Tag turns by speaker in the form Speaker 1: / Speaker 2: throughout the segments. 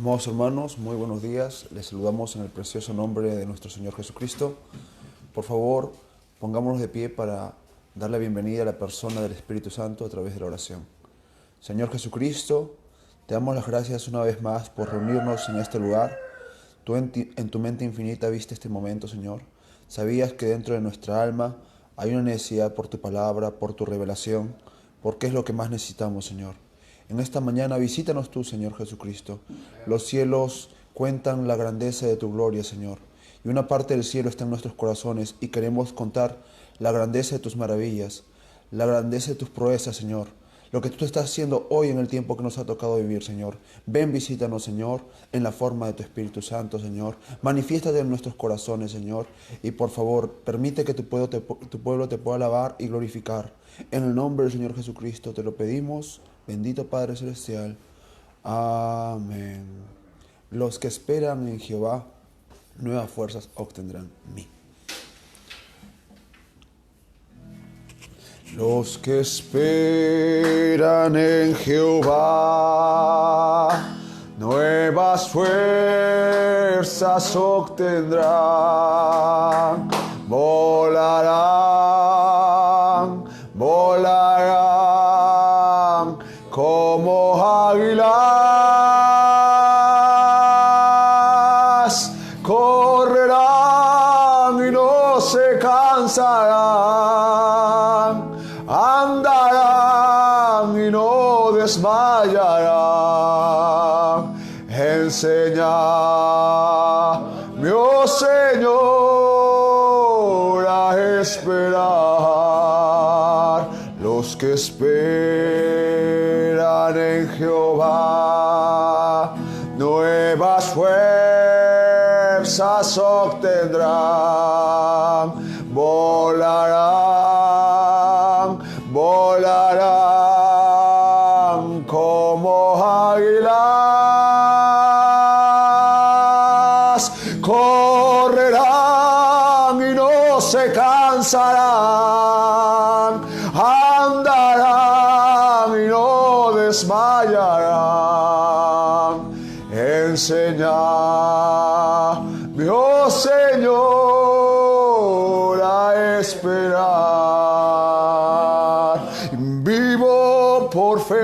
Speaker 1: Amados hermanos, muy buenos días. Les saludamos en el precioso nombre de nuestro Señor Jesucristo. Por favor, pongámonos de pie para dar la bienvenida a la persona del Espíritu Santo a través de la oración. Señor Jesucristo, te damos las gracias una vez más por reunirnos en este lugar. Tú en tu mente infinita viste este momento, Señor. Sabías que dentro de nuestra alma hay una necesidad por tu palabra, por tu revelación, porque es lo que más necesitamos, Señor. En esta mañana visítanos tú, Señor Jesucristo. Los cielos cuentan la grandeza de tu gloria, Señor. Y una parte del cielo está en nuestros corazones y queremos contar la grandeza de tus maravillas, la grandeza de tus proezas, Señor. Lo que tú estás haciendo hoy en el tiempo que nos ha tocado vivir, Señor. Ven, visítanos, Señor, en la forma de tu Espíritu Santo, Señor. Manifiéstate en nuestros corazones, Señor. Y por favor, permite que tu pueblo te pueda alabar y glorificar. En el nombre del Señor Jesucristo te lo pedimos. Bendito Padre Celestial. Amén. Los que esperan en Jehová, nuevas fuerzas obtendrán mí. Los que esperan en Jehová, nuevas fuerzas obtendrán. Volarán, volarán como águilas, correrán y no se cansarán, andarán y no desmayarán. Enséñame, oh Señor, a esperar. Los que esperan en Jehová, nuevas fuerzas obtendrán. Volarán, volarán como águilas, correrán y no se cansarán, andarán y no desmayarán. Enséñame, oh Señor, a esperar. Vivo por fe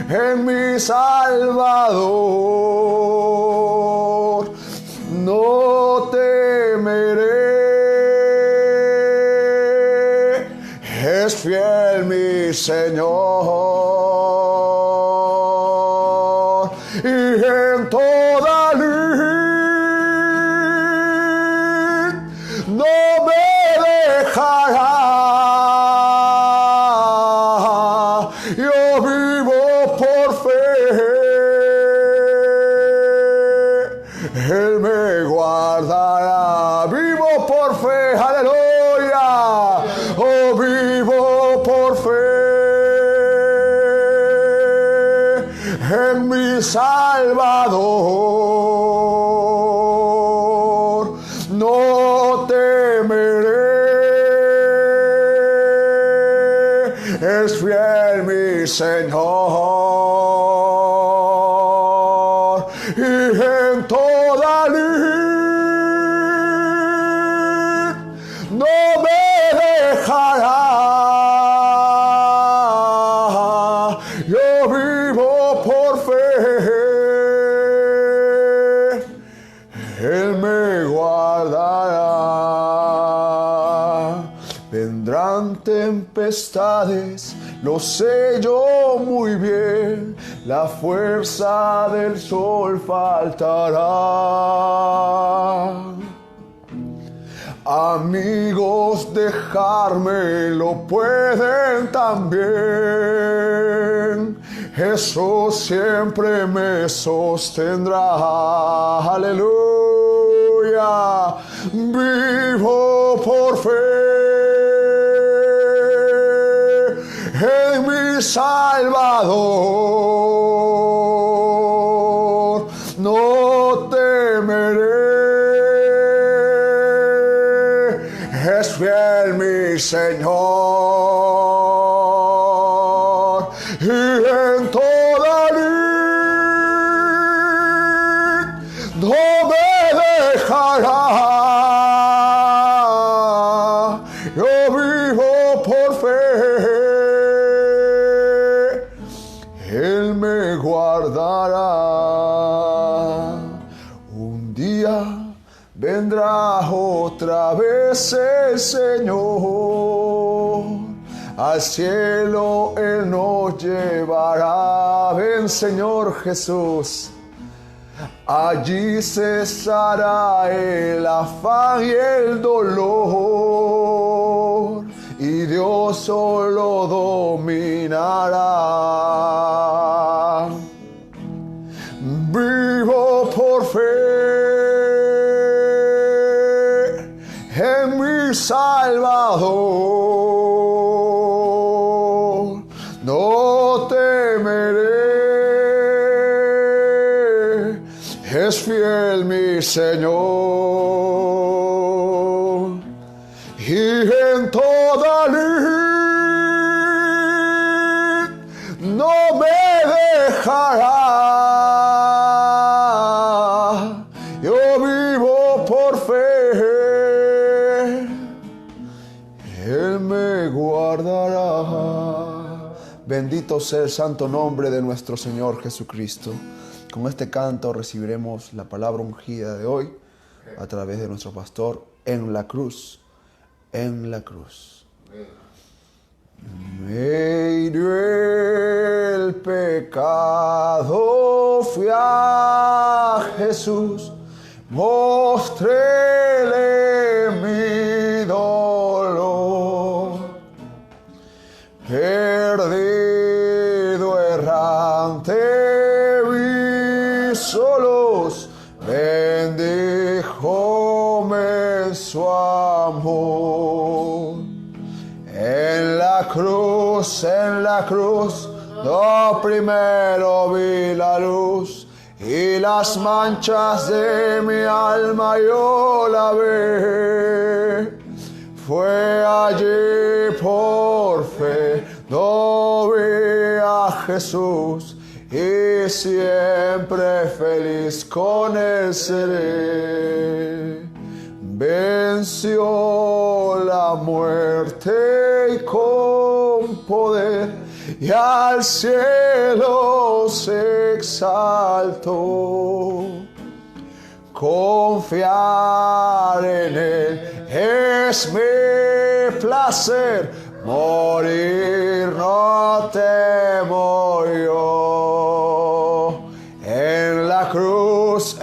Speaker 1: en mi Salvador, no temeré, es fiel mi Señor, y en toda lid no me dejará. Yo vivo por fe, Él me guardará. Vivo por fe, aleluya. Oh, vivo por fe en mi Salvador, no temeré, es fiel mi Señor, y en toda lid no me dejará. Yo vivo por fe, Él me guardará. Vendrán tempestades, lo sé yo muy bien, la fuerza del sol faltará. Amigos, dejármelo pueden también, Jesús siempre me sostendrá. Aleluya. Vivo por fe en mi Salvador, no temeré, es fiel mi Señor, y en toda otra vez el Señor. Al cielo Él nos llevará. Ven, Señor Jesús. Allí cesará el afán y el dolor, y Dios solo dominará. Vivo por fe en mi Salvador. No temeré, es fiel mi Señor, y en toda lid no me dejará. Yo vivo por fe, Él me guardará. Bendito sea el santo nombre de nuestro Señor Jesucristo. Con este canto recibiremos la palabra ungida de hoy a través de nuestro pastor en la cruz. En la cruz. Me hirió el pecado, fui a Jesús, mostréle mi dolor. Perdido, errante, solos, bendíjome su amor. En la cruz, yo primero vi la luz, y las manchas de mi alma yo la vi. Fue allí por fe, no vi a Jesús, y siempre feliz con Él seré. Venció la muerte y con poder, y al cielo se exaltó. Confiar en Él es mi placer, morir no temo yo. En la cruz,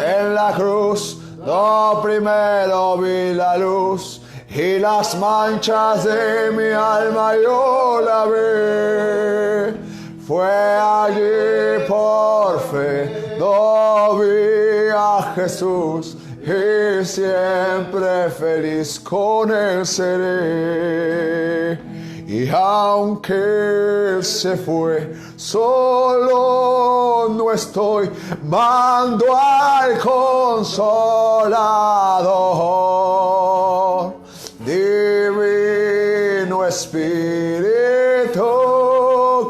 Speaker 1: yo primero vi la luz, y las manchas de mi alma yo la vi. Fue allí por fe, yo vi a Jesús, y siempre feliz con Él seré. Y aunque Él se fue, solo no estoy, mando al Consolador. Divino Espíritu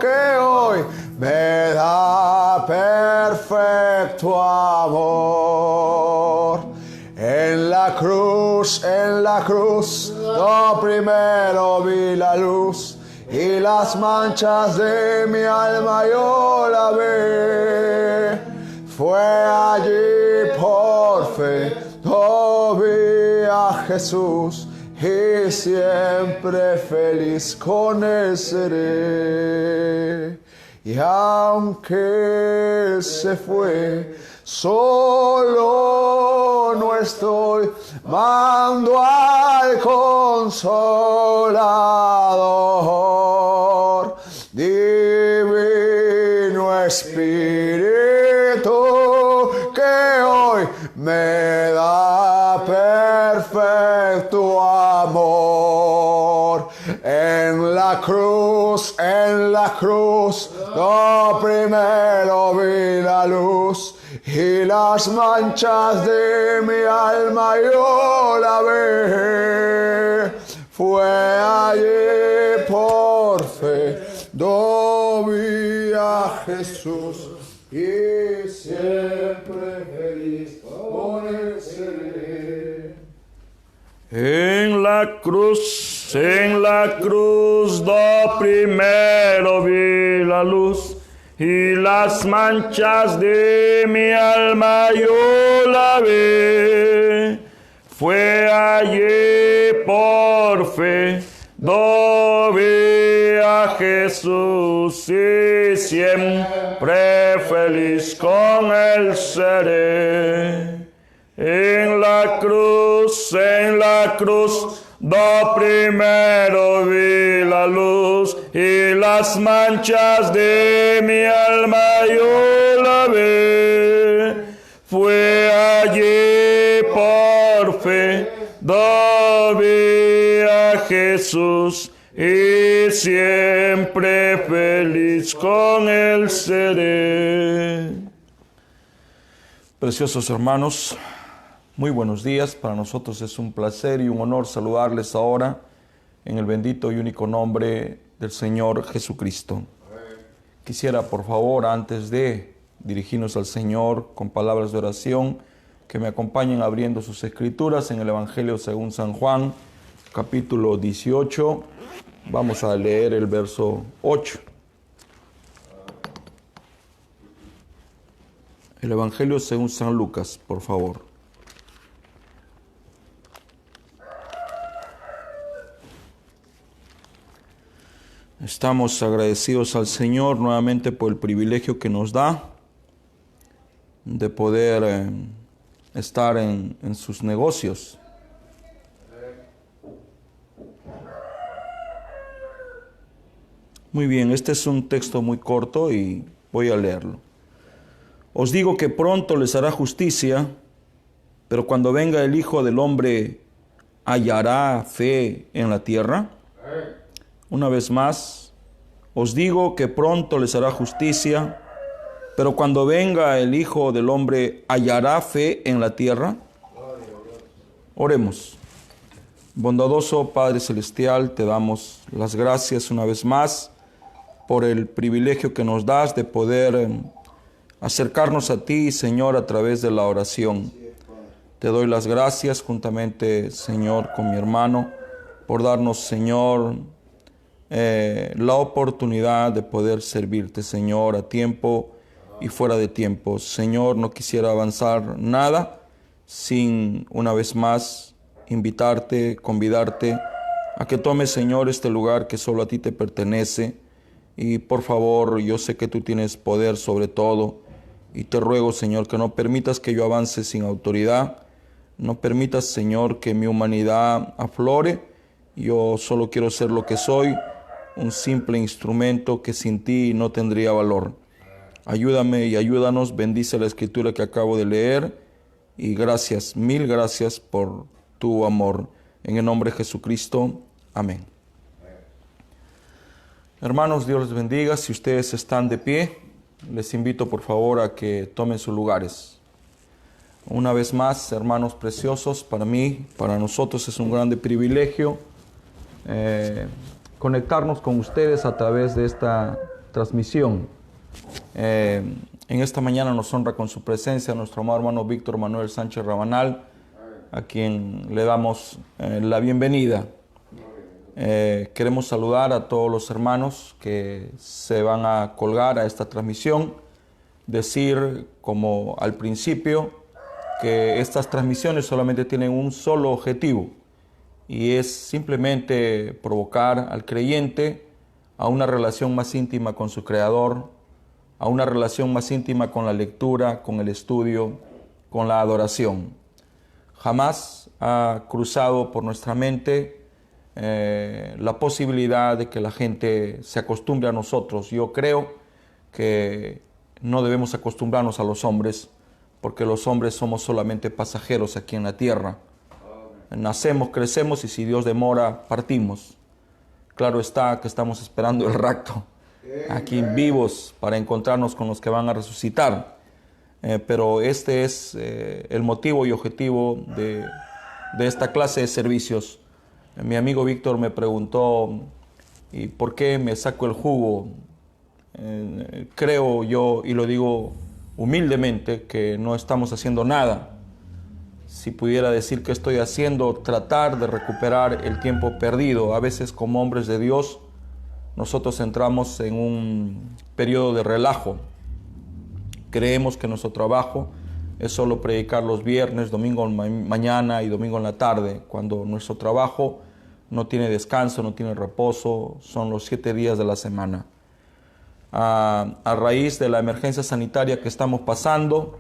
Speaker 1: que hoy me da perfecto amor. En la cruz, yo primero vi la luz, y las manchas de mi alma yo la vi. Fue allí por fe, yo vi a Jesús, y siempre feliz con Él seré. Y aunque Él se fue, solo no estoy, mando al Consolador. Divino Espíritu que hoy me da perfecto amor. En la cruz, yo primero vi la luz, y las manchas de mi alma yo la vi. Fue allí por fe, yo vi a Jesús, y siempre feliz con Él seré.
Speaker 2: En la cruz, yo primero vi la luz, y las manchas de mi alma yo la vi. fue allí por fe, vi a Jesús y siempre feliz con él seré. En la cruz, primero vi la luz y las manchas de mi alma yo la vi. Fue allí por fe, vi a Jesús y siempre feliz con él seré. Preciosos hermanos, muy buenos días. Para nosotros es un placer y un honor saludarles ahora en el bendito y único nombre del Señor Jesucristo. Quisiera, por favor, antes de dirigirnos al Señor con palabras de oración, que me acompañen abriendo sus escrituras en el Evangelio según San Juan, capítulo 18. Vamos a leer el verso 8. El Evangelio según San Lucas, por favor. Estamos agradecidos al Señor nuevamente por el privilegio que nos da de poder estar en sus negocios. Muy bien, este es un texto muy corto y voy a leerlo. Os digo que pronto les hará justicia, pero cuando venga el Hijo del Hombre, ¿hallará fe en la tierra? Una vez más, os digo que pronto les hará justicia, pero cuando venga el Hijo del Hombre, ¿hallará fe en la tierra? Oremos. Bondadoso Padre Celestial, te damos las gracias una vez más por el privilegio que nos das de poder acercarnos a ti, Señor, a través de la oración. Te doy las gracias juntamente, Señor, con mi hermano, por darnos, Señor, la oportunidad de poder servirte, Señor, a tiempo y fuera de tiempo. Señor, no quisiera avanzar nada sin una vez más invitarte, convidarte a que tomes, Señor, este lugar que solo a ti te pertenece. Y por favor, yo sé que tú tienes poder sobre todo y te ruego, Señor, que no permitas que yo avance sin autoridad. No permitas, Señor, que mi humanidad aflore. Yo solo quiero ser lo que soy, un simple instrumento que sin ti no tendría valor. Ayúdame y ayúdanos, bendice la escritura que acabo de leer y gracias, mil gracias por tu amor. En el nombre de Jesucristo, amén. Hermanos, Dios les bendiga. Si ustedes están de pie, les invito por favor a que tomen sus lugares. Una vez más, hermanos preciosos, para mí, para nosotros es un grande privilegio conectarnos con ustedes a través de esta transmisión. En esta mañana nos honra con su presencia nuestro amado hermano Víctor Manuel Sánchez Rabanal, a quien le damos la bienvenida. Queremos saludar a todos los hermanos que se van a colgar a esta transmisión, decir como al principio que estas transmisiones solamente tienen un solo objetivo y es simplemente provocar al creyente a una relación más íntima con su Creador, a una relación más íntima con la lectura, con el estudio, con la adoración. Jamás ha cruzado por nuestra mente la posibilidad de que la gente se acostumbre a nosotros. Yo creo que no debemos acostumbrarnos a los hombres, porque los hombres somos solamente pasajeros aquí en la tierra. Nacemos, crecemos y si Dios demora, partimos. Claro está que estamos esperando el rapto, aquí vivos para encontrarnos con los que van a resucitar. Pero este es el motivo y objetivo de esta clase de servicios. Mi amigo Víctor me preguntó, ¿y por qué me saco el jugo? Creo yo, y lo digo humildemente, que no estamos haciendo nada. Si pudiera decir que estoy haciendo, tratar de recuperar el tiempo perdido. A veces como hombres de Dios, nosotros entramos en un periodo de relajo. Creemos que nuestro trabajo es solo predicar los viernes, domingo mañana y domingo en la tarde, cuando nuestro trabajo no tiene descanso, no tiene reposo, son los 7 días de la semana. A raíz de la emergencia sanitaria que estamos pasando,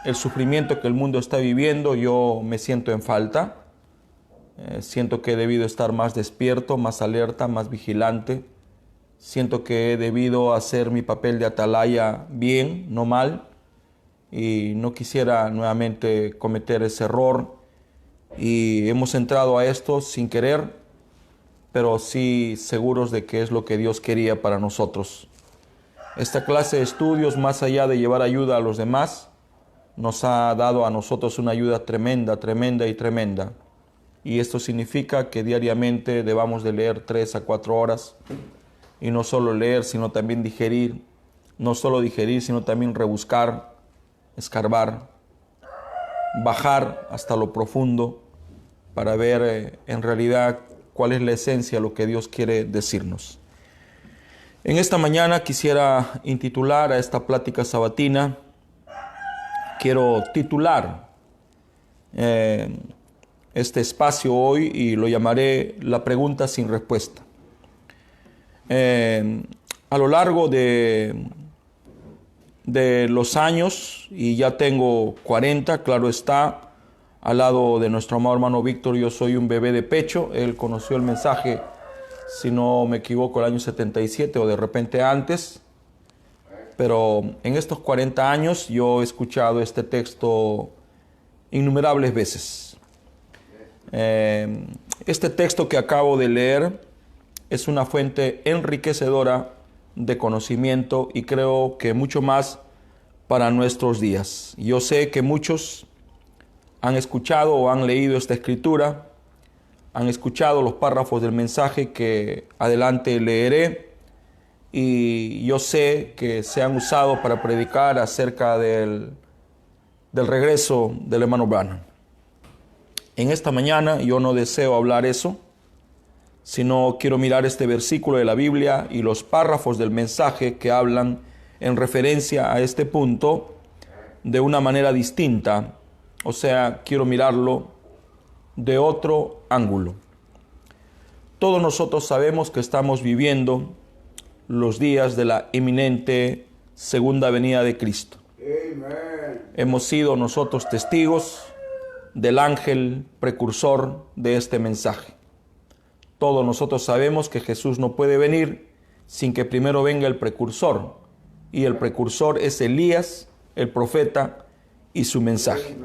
Speaker 2: el sufrimiento que el mundo está viviendo, yo me siento en falta. Siento que he debido estar más despierto, más alerta, más vigilante. Siento que he debido hacer mi papel de atalaya bien, no mal. Y no quisiera nuevamente cometer ese error. Y hemos entrado a esto sin querer, pero sí seguros de que es lo que Dios quería para nosotros. Esta clase de estudios, más allá de llevar ayuda a los demás, nos ha dado a nosotros una ayuda tremenda, tremenda y tremenda. Y esto significa que diariamente debamos de leer 3 a 4 horas. Y no solo leer, sino también digerir. No solo digerir, sino también rebuscar, escarbar, bajar hasta lo profundo para ver en realidad cuál es la esencia, lo que Dios quiere decirnos. En esta mañana quisiera intitular a esta plática sabatina, quiero titular este espacio hoy y lo llamaré la pregunta sin respuesta. A lo largo de los años, y ya tengo 40, claro está, al lado de nuestro amado hermano Víctor, yo soy un bebé de pecho. Él conoció el mensaje, si no me equivoco, el año 77 o de repente antes. Pero en estos 40 años yo he escuchado este texto innumerables veces. Este texto que acabo de leer es una fuente enriquecedora de conocimiento y creo que mucho más para nuestros días. Yo sé que muchos han escuchado o han leído esta escritura, han escuchado los párrafos del mensaje que adelante leeré, y yo sé que se han usado para predicar acerca del regreso del hermano Branham. En esta mañana yo no deseo hablar eso, sino quiero mirar este versículo de la Biblia y los párrafos del mensaje que hablan en referencia a este punto de una manera distinta. O sea, quiero mirarlo de otro ángulo. Todos nosotros sabemos que estamos viviendo los días de la inminente segunda venida de Cristo. Amen. Hemos sido nosotros testigos del ángel precursor de este mensaje. Todos nosotros sabemos que Jesús no puede venir sin que primero venga el precursor. Y el precursor es Elías, el profeta, y su mensaje.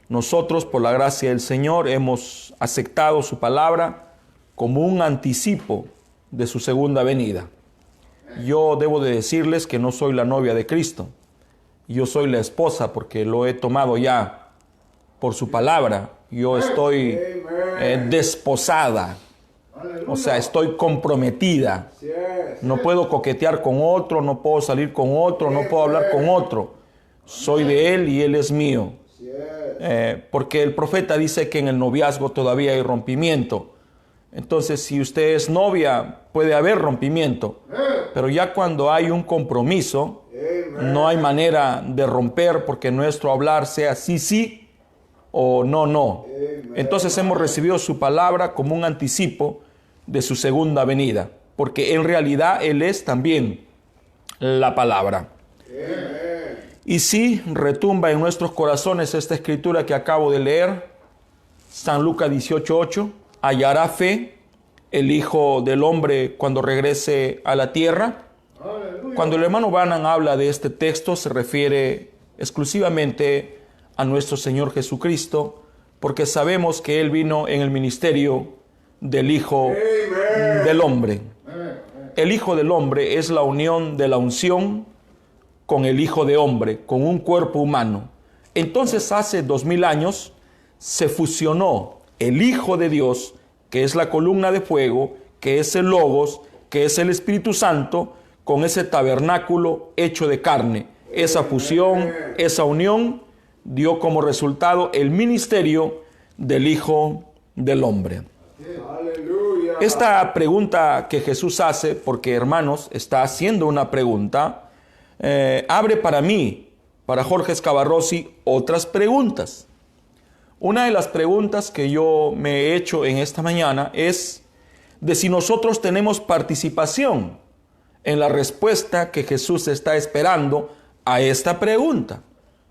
Speaker 2: Nosotros, por la gracia del Señor, hemos aceptado su palabra como un anticipo de su segunda venida. Yo debo de decirles que no soy la novia de Cristo. Yo soy la esposa porque lo he tomado ya por su palabra. Yo estoy desposada. O sea, estoy comprometida. No puedo coquetear con otro, no puedo salir con otro, no puedo hablar con otro. Soy de él y él es mío. Porque el profeta dice que en el noviazgo todavía hay rompimiento. Entonces, si usted es novia, puede haber rompimiento. Pero ya cuando hay un compromiso, no hay manera de romper porque nuestro hablar sea sí, sí o no, no. Entonces hemos recibido su palabra como un anticipo de su segunda venida. Porque en realidad Él es también la palabra. Y sí, retumba en nuestros corazones esta escritura que acabo de leer, San Lucas 18:8, hallará fe el Hijo del Hombre cuando regrese a la tierra. Aleluya. Cuando el hermano Branham habla de este texto, se refiere exclusivamente a nuestro Señor Jesucristo, porque sabemos que Él vino en el ministerio del Hijo del Hombre. El Hijo del Hombre es la unión de la unción con el Hijo de Hombre, con un cuerpo humano. Entonces hace 2000 años se fusionó el Hijo de Dios, que es la columna de fuego, que es el Logos, que es el Espíritu Santo, con ese tabernáculo hecho de carne. Esa fusión, esa unión dio como resultado el ministerio del Hijo del Hombre. Esta pregunta que Jesús hace, porque hermanos, está haciendo una pregunta, abre para mí para Jorge Escabarrosi otras preguntas. Una de las preguntas que yo me he hecho en esta mañana es de si nosotros tenemos participación en la respuesta que Jesús está esperando a esta pregunta.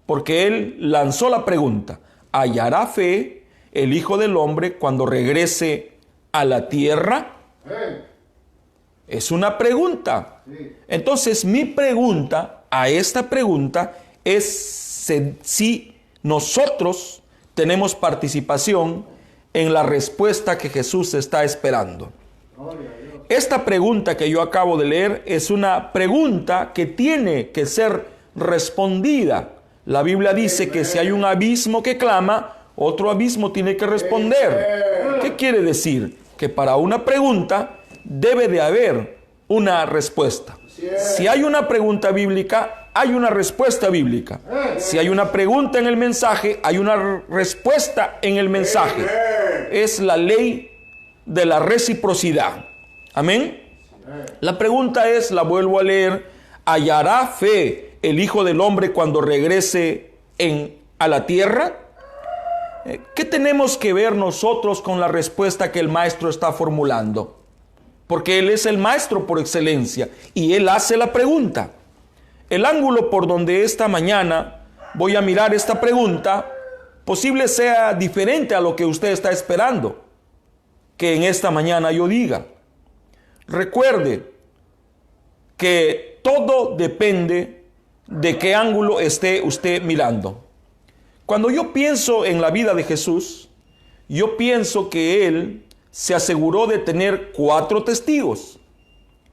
Speaker 2: Porque Él lanzó la pregunta: ¿hallará fe el Hijo del Hombre cuando regrese a la tierra? Es una pregunta. Entonces, mi pregunta a esta pregunta es si nosotros tenemos participación en la respuesta que Jesús está esperando. Esta pregunta que yo acabo de leer es una pregunta que tiene que ser respondida. La Biblia dice que si hay un abismo que clama, otro abismo tiene que responder. ¿Qué quiere decir? Que para una pregunta debe de haber una respuesta. Si hay una pregunta bíblica, hay una respuesta bíblica. Si hay una pregunta en el mensaje, hay una respuesta en el mensaje. Es la ley de la reciprocidad. Amén. La pregunta es, la vuelvo a leer: ¿hallará fe el Hijo del Hombre cuando regrese a la tierra? ¿Qué tenemos que ver nosotros con la respuesta que el maestro está formulando? Porque él es el maestro por excelencia y él hace la pregunta. El ángulo por donde esta mañana voy a mirar esta pregunta posible sea diferente a lo que usted está esperando que en esta mañana yo diga. Recuerde que todo depende de qué ángulo esté usted mirando. Cuando yo pienso en la vida de Jesús, yo pienso que Él se aseguró de tener 4 testigos.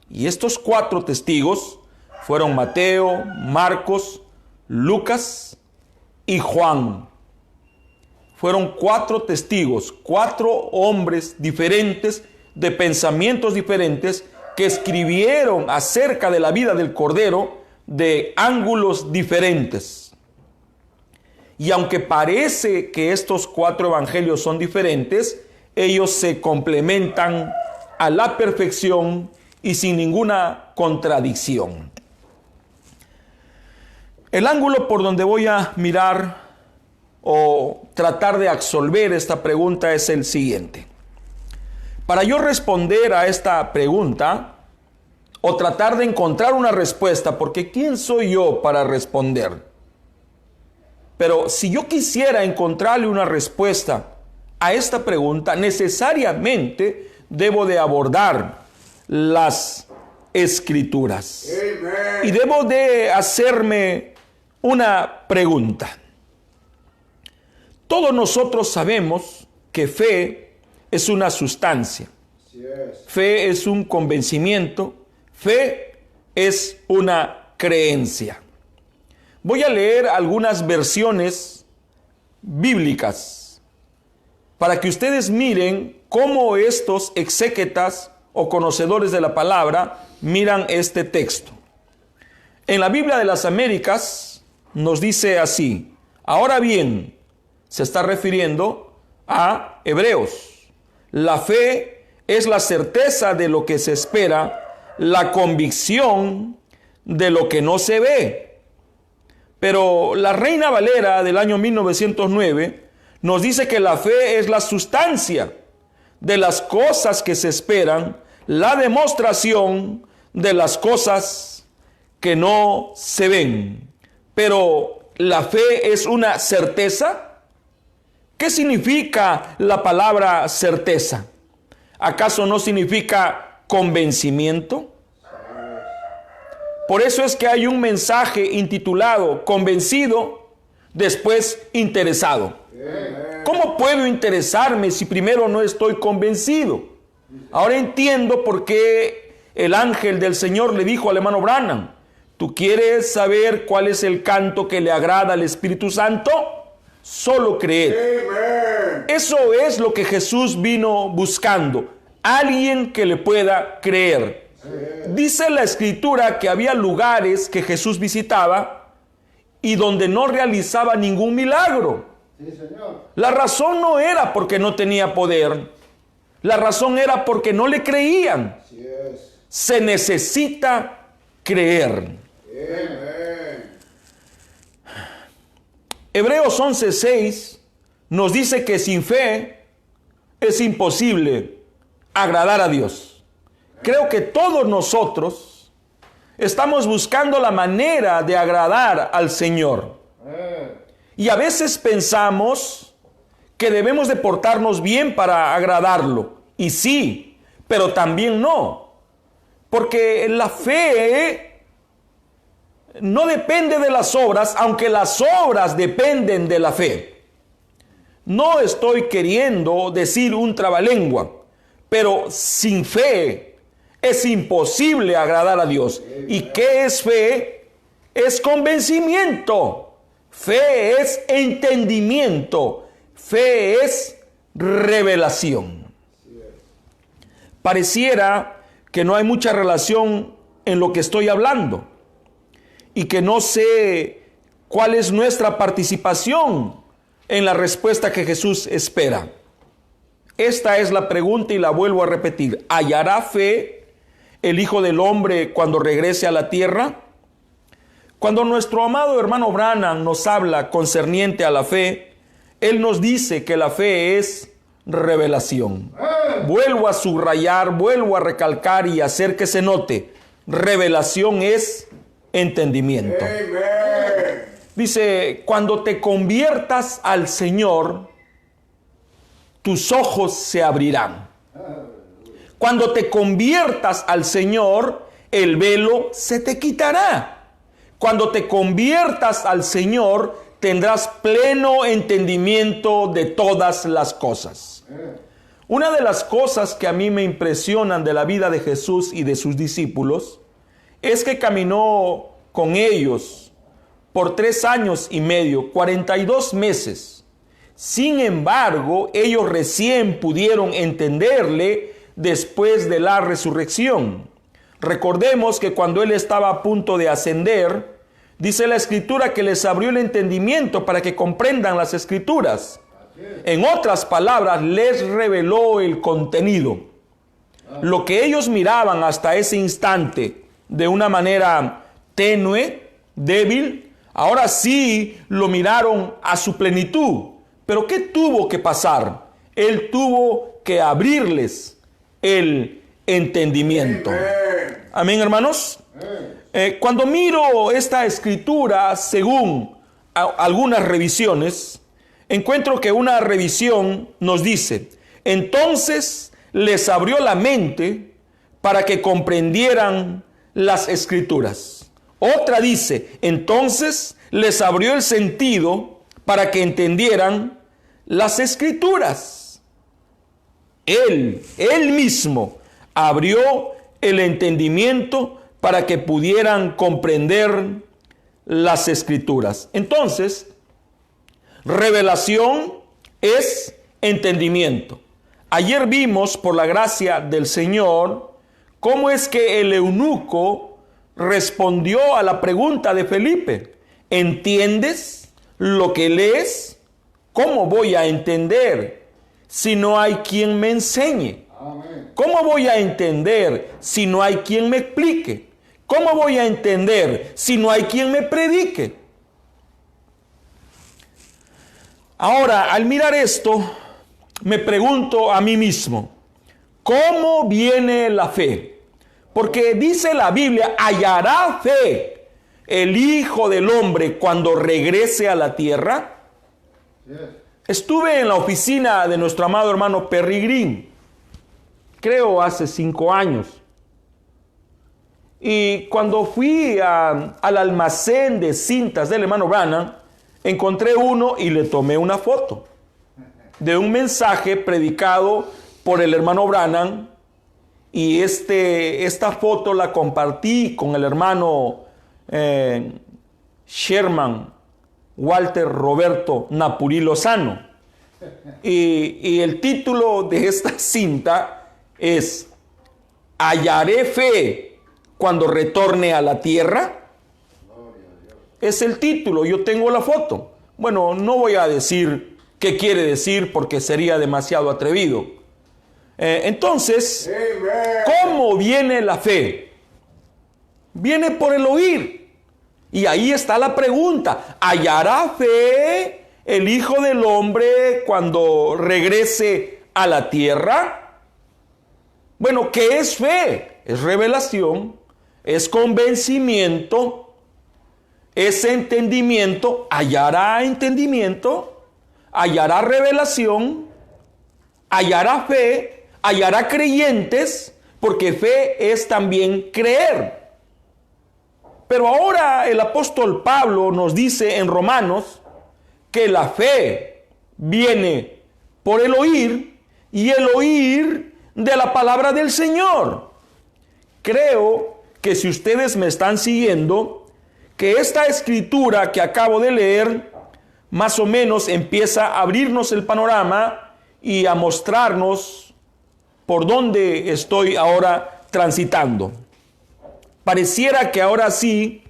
Speaker 2: Y estos 4 testigos fueron Mateo, Marcos, Lucas y Juan. Fueron 4 testigos, 4 hombres diferentes, de pensamientos diferentes, que escribieron acerca de la vida del Cordero de ángulos diferentes. Y aunque parece que estos 4 evangelios son diferentes, ellos se complementan a la perfección y sin ninguna contradicción. El ángulo por donde voy a mirar o tratar de absolver esta pregunta es el siguiente. Para yo responder a esta pregunta o tratar de encontrar una respuesta, porque ¿quién soy yo para responder? Pero si yo quisiera encontrarle una respuesta a esta pregunta, necesariamente debo de abordar las Escrituras. Amen. Y debo de hacerme una pregunta. Todos nosotros sabemos que fe es una sustancia. Fe es un convencimiento. Fe es una creencia. Voy a leer algunas versiones bíblicas para que ustedes miren cómo estos exégetas o conocedores de la palabra miran este texto. En la Biblia de las Américas nos dice así: ahora bien, se está refiriendo a Hebreos. La fe es la certeza de lo que se espera, la convicción de lo que no se ve. Pero la Reina Valera del año 1909 nos dice que la fe es la sustancia de las cosas que se esperan, la demostración de las cosas que no se ven. Pero la fe es una certeza. ¿Qué significa la palabra certeza? ¿Acaso no significa convencimiento? Por eso es que hay un mensaje intitulado Convencido, después interesado. ¿Cómo puedo interesarme si primero no estoy convencido? Ahora entiendo por qué el ángel del Señor le dijo al hermano Branham: ¿tú quieres saber cuál es el canto que le agrada al Espíritu Santo? Solo creer. Eso es lo que Jesús vino buscando. Alguien que le pueda creer. Dice la Escritura que había lugares que Jesús visitaba y donde no realizaba ningún milagro. Sí, señor. La razón no era porque no tenía poder. La razón era porque no le creían. Así es. Se necesita creer. Amén. Hebreos 11:6 nos dice que sin fe es imposible agradar a Dios. Creo que todos nosotros estamos buscando la manera de agradar al Señor. Y a veces pensamos que debemos de portarnos bien para agradarlo. Y sí, pero también no. Porque la fe no depende de las obras, aunque las obras dependen de la fe. No estoy queriendo decir un trabalengua, pero sin fe es imposible agradar a Dios. ¿Y qué es fe? Es convencimiento. Fe es entendimiento. Fe es revelación. Pareciera que no hay mucha relación en lo que estoy hablando y que no sé cuál es nuestra participación en la respuesta que Jesús espera. Esta es la pregunta y la vuelvo a repetir. ¿Hallará fe el Hijo del Hombre cuando regrese a la tierra? Cuando nuestro amado hermano Branham nos habla concerniente a la fe, él nos dice que la fe es revelación. Vuelvo a subrayar, vuelvo a recalcar y hacer que se note. Revelación es entendimiento. Dice, cuando te conviertas al Señor, tus ojos se abrirán. Cuando te conviertas al Señor, el velo se te quitará. Cuando te conviertas al Señor, tendrás pleno entendimiento de todas las cosas. Una de las cosas que a mí me impresionan de la vida de Jesús y de sus discípulos es que caminó con ellos por 3 años y medio, 42 meses. Sin embargo, ellos recién pudieron entenderle después de la resurrección. Recordemos que cuando él estaba a punto de ascender, dice la Escritura que les abrió el entendimiento para que comprendan las Escrituras. En otras palabras, les reveló el contenido. Lo que ellos miraban hasta ese instante de una manera tenue, débil, ahora sí lo miraron a su plenitud. Pero ¿qué tuvo que pasar? Él tuvo que abrirles el entendimiento. Amén, hermanos. Cuando miro esta escritura, según algunas revisiones, encuentro que una revisión nos dice: entonces les abrió la mente para que comprendieran las escrituras. Otra dice: entonces les abrió el sentido para que entendieran las escrituras. Él mismo abrió el entendimiento para que pudieran comprender las escrituras. Entonces, revelación es entendimiento. Ayer vimos, por la gracia del Señor, cómo es que el eunuco respondió a la pregunta de Felipe: ¿entiendes lo que lees? ¿Cómo voy a entender si no hay quien me enseñe? ¿Cómo voy a entender si no hay quien me explique? ¿Cómo voy a entender si no hay quien me predique? Ahora, al mirar esto, me pregunto a mí mismo, ¿cómo viene la fe? Porque dice la Biblia, ¿hallará fe el Hijo del Hombre cuando regrese a la tierra? Estuve en la oficina de nuestro amado hermano Perry Green, creo hace 5 años. Y cuando fui al almacén de cintas del hermano Branham, encontré uno y le tomé una foto de un mensaje predicado por el hermano Branham. Y esta foto la compartí con el hermano Sherman Walter Roberto Napurí Lozano. Y el título de esta cinta es: ¿hallaré fe cuando retorne a la tierra? Es el título, yo tengo la foto. Bueno, no voy a decir qué quiere decir porque sería demasiado atrevido. Entonces, ¿cómo viene la fe? Viene por el oír. Y ahí está la pregunta: ¿hallará fe el Hijo del Hombre cuando regrese a la tierra? Bueno, ¿qué es fe? Es revelación, es convencimiento, es entendimiento. ¿Hallará entendimiento? ¿Hallará revelación? ¿Hallará fe? ¿Hallará creyentes? Porque fe es también creer. Pero ahora el apóstol Pablo nos dice en Romanos que la fe viene por el oír y el oír de la palabra del Señor. Creo que si ustedes me están siguiendo, que esta escritura que acabo de leer más o menos empieza a abrirnos el panorama y a mostrarnos por dónde estoy ahora transitando. Pareciera que ahora sí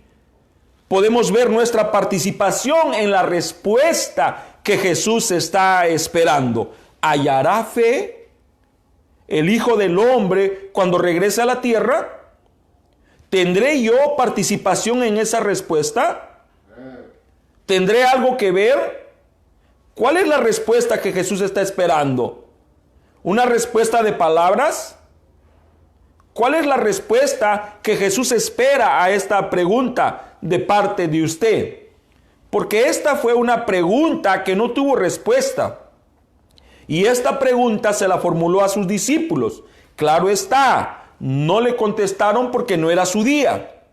Speaker 2: podemos ver nuestra participación en la respuesta que Jesús está esperando. ¿Hallará fe el Hijo del Hombre cuando regrese a la tierra? ¿Tendré yo participación en esa respuesta? ¿Tendré algo que ver? ¿Cuál es la respuesta que Jesús está esperando? ¿Una respuesta de palabras? ¿Cuál es la respuesta que Jesús espera a esta pregunta de parte de usted? Porque esta fue una pregunta que no tuvo respuesta. Y esta pregunta se la formuló a sus discípulos. Claro está, no le contestaron porque no era su día.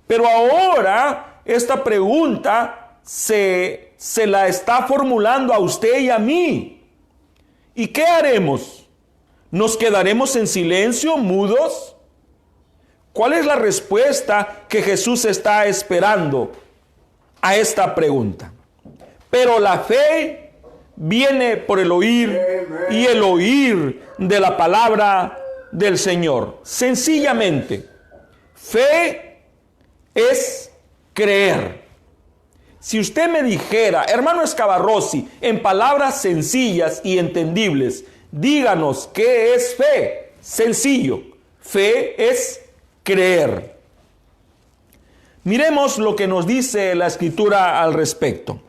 Speaker 2: Pero ahora esta pregunta se la está formulando a usted y a mí. ¿Y qué haremos? ¿Nos quedaremos en silencio, mudos? ¿Cuál es la respuesta que Jesús está esperando a esta pregunta? Pero la fe viene por el oír y el oír de la palabra del Señor. Sencillamente, fe es creer. Si usted me dijera, hermano Escabarrosi, en palabras sencillas y entendibles, díganos qué es fe. Sencillo, fe es creer. Miremos lo que nos dice la Escritura al respecto.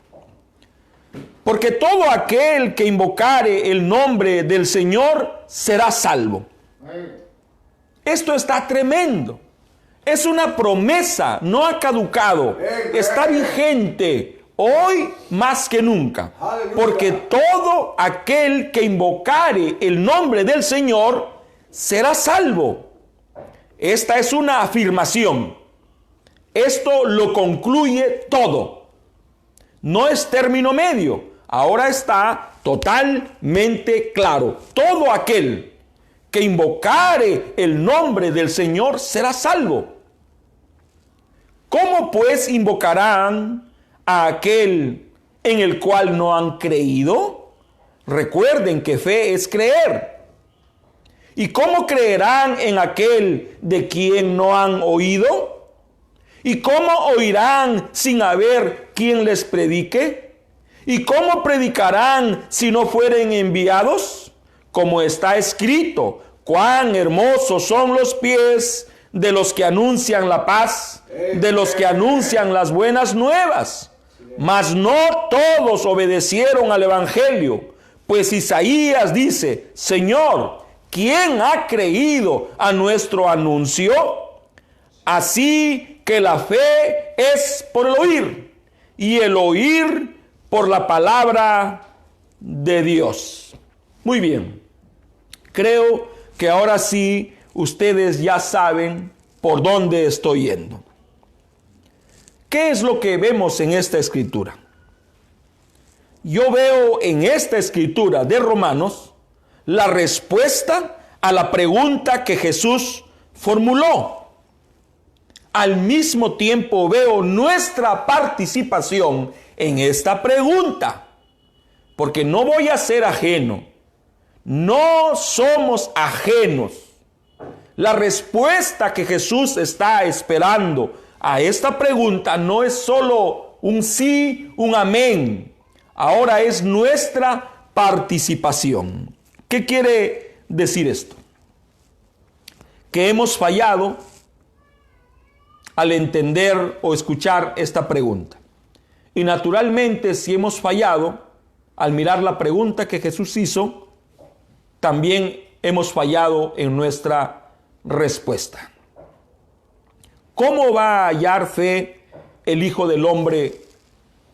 Speaker 2: Porque todo aquel que invocare el nombre del Señor será salvo. Esto está tremendo. Es una promesa, no ha caducado, está vigente hoy más que nunca. Porque todo aquel que invocare el nombre del Señor será salvo. Esta es una afirmación. Esto lo concluye todo. No es término medio. Ahora está totalmente claro. Todo aquel que invocare el nombre del Señor será salvo. ¿Cómo pues invocarán a aquel en el cual no han creído? Recuerden que fe es creer. ¿Y cómo creerán en aquel de quien no han oído? ¿Y cómo oirán sin haber quien les predique? ¿Y cómo predicarán si no fueren enviados? Como está escrito, cuán hermosos son los pies de los que anuncian la paz, de los que anuncian las buenas nuevas. Mas no todos obedecieron al evangelio, pues Isaías dice, Señor, ¿quién ha creído a nuestro anuncio? Así que la fe es por el oír, y el oír por la palabra de Dios. Muy bien, creo que ahora sí ustedes ya saben por dónde estoy yendo. ¿Qué es lo que vemos en esta escritura? Yo veo en esta escritura de Romanos la respuesta a la pregunta que Jesús formuló. Al mismo tiempo veo nuestra participación en esta pregunta, porque no voy a ser ajeno. No somos ajenos. La respuesta que Jesús está esperando a esta pregunta no es solo un sí, un amén. Ahora es nuestra participación. ¿Qué quiere decir esto? Que hemos fallado al entender o escuchar esta pregunta. Y naturalmente, si hemos fallado, al mirar la pregunta que Jesús hizo, también hemos fallado en nuestra respuesta. ¿Cómo va a hallar fe el Hijo del Hombre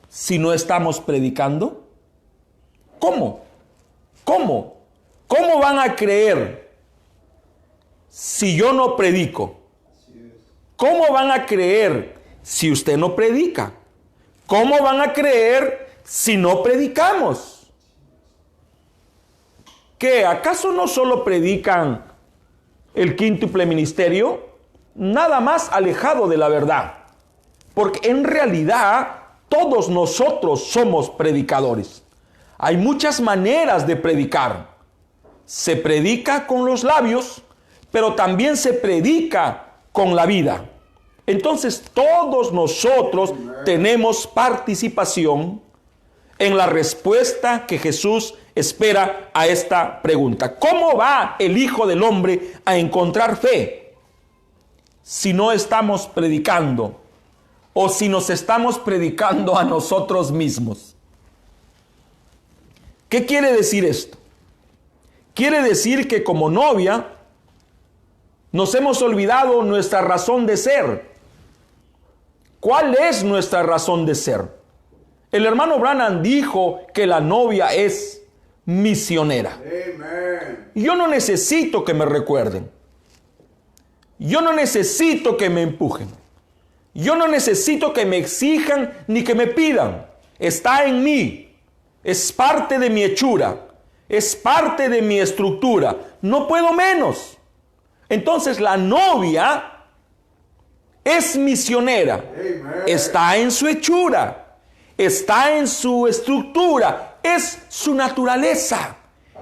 Speaker 2: si no estamos predicando? ¿Cómo? ¿Cómo? ¿Cómo van a creer si yo no predico? ¿Cómo van a creer si usted no predica? ¿Cómo van a creer si no predicamos? ¿Qué? ¿Acaso no solo predican el quíntuple ministerio? Nada más alejado de la verdad. Porque en realidad todos nosotros somos predicadores. Hay muchas maneras de predicar. Se predica con los labios, pero también se predica con la vida. Entonces todos nosotros tenemos participación en la respuesta que Jesús espera a esta pregunta. ¿Cómo va el Hijo del Hombre a encontrar fe si no estamos predicando o si nos estamos predicando a nosotros mismos? ¿Qué quiere decir esto? Quiere decir que como novia nos hemos olvidado nuestra razón de ser. ¿Cuál es nuestra razón de ser? El hermano Branham dijo que la novia es misionera. Amen. Yo no necesito que me recuerden. Yo no necesito que me empujen. Yo no necesito que me exijan ni que me pidan. Está en mí. Es parte de mi hechura. Es parte de mi estructura. No puedo menos. Entonces la novia es misionera. Amen. Está en su hechura. Está en su estructura. Es su naturaleza.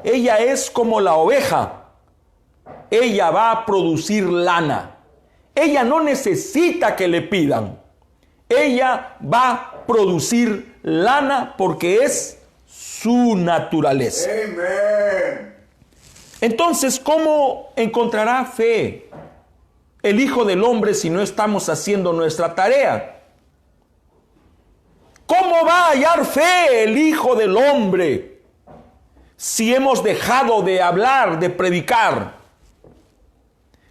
Speaker 2: Ella es como la oveja. Ella va a producir lana. Ella no necesita que le pidan. Ella va a producir lana porque es su naturaleza. Amen. Entonces, ¿cómo encontrará fe el Hijo del Hombre si no estamos haciendo nuestra tarea? ¿Cómo va a hallar fe el Hijo del Hombre si hemos dejado de hablar, de predicar?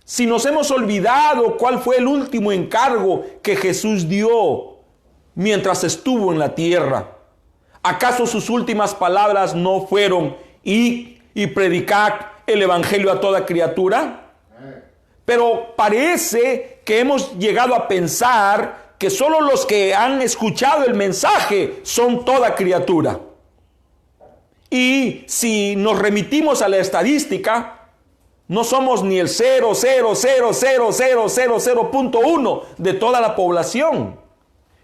Speaker 2: Si nos hemos olvidado cuál fue el último encargo que Jesús dio mientras estuvo en la tierra. ¿Acaso sus últimas palabras no fueron id y predicad el evangelio a toda criatura? Pero parece que hemos llegado a pensar que solo los que han escuchado el mensaje son toda criatura. Y si nos remitimos a la estadística, no somos ni el 0,0000000.1 de toda la población.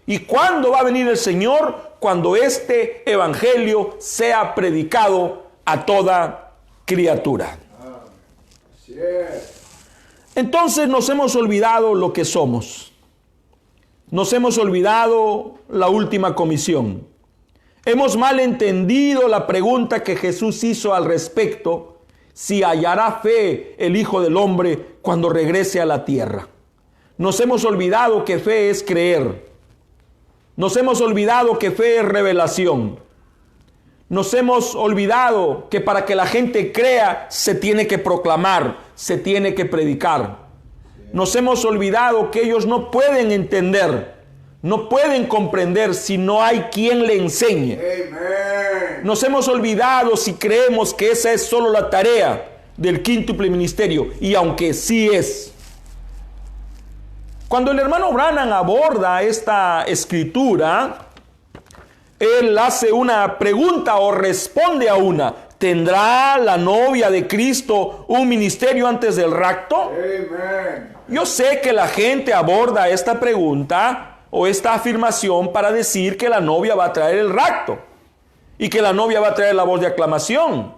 Speaker 2: ¿Y cuándo va a venir el Señor? Cuando este evangelio sea predicado a toda criatura. Entonces nos hemos olvidado lo que somos. Nos hemos olvidado la última comisión. Hemos mal entendido la pregunta que Jesús hizo al respecto: si hallará fe el Hijo del Hombre cuando regrese a la tierra. Nos hemos olvidado que fe es creer. Nos hemos olvidado que fe es revelación. Nos hemos olvidado que para que la gente crea se tiene que proclamar, se tiene que predicar. Nos hemos olvidado que ellos no pueden entender, no pueden comprender si no hay quien le enseñe. Amen. Nos hemos olvidado si creemos que esa es solo la tarea del quíntuple ministerio, y aunque sí es. Cuando el hermano Branham aborda esta escritura, él hace una pregunta o responde a una. ¿Tendrá la novia de Cristo un ministerio antes del rapto? Amen. Yo sé que la gente aborda esta pregunta o esta afirmación para decir que la novia va a traer el rapto y que la novia va a traer la voz de aclamación.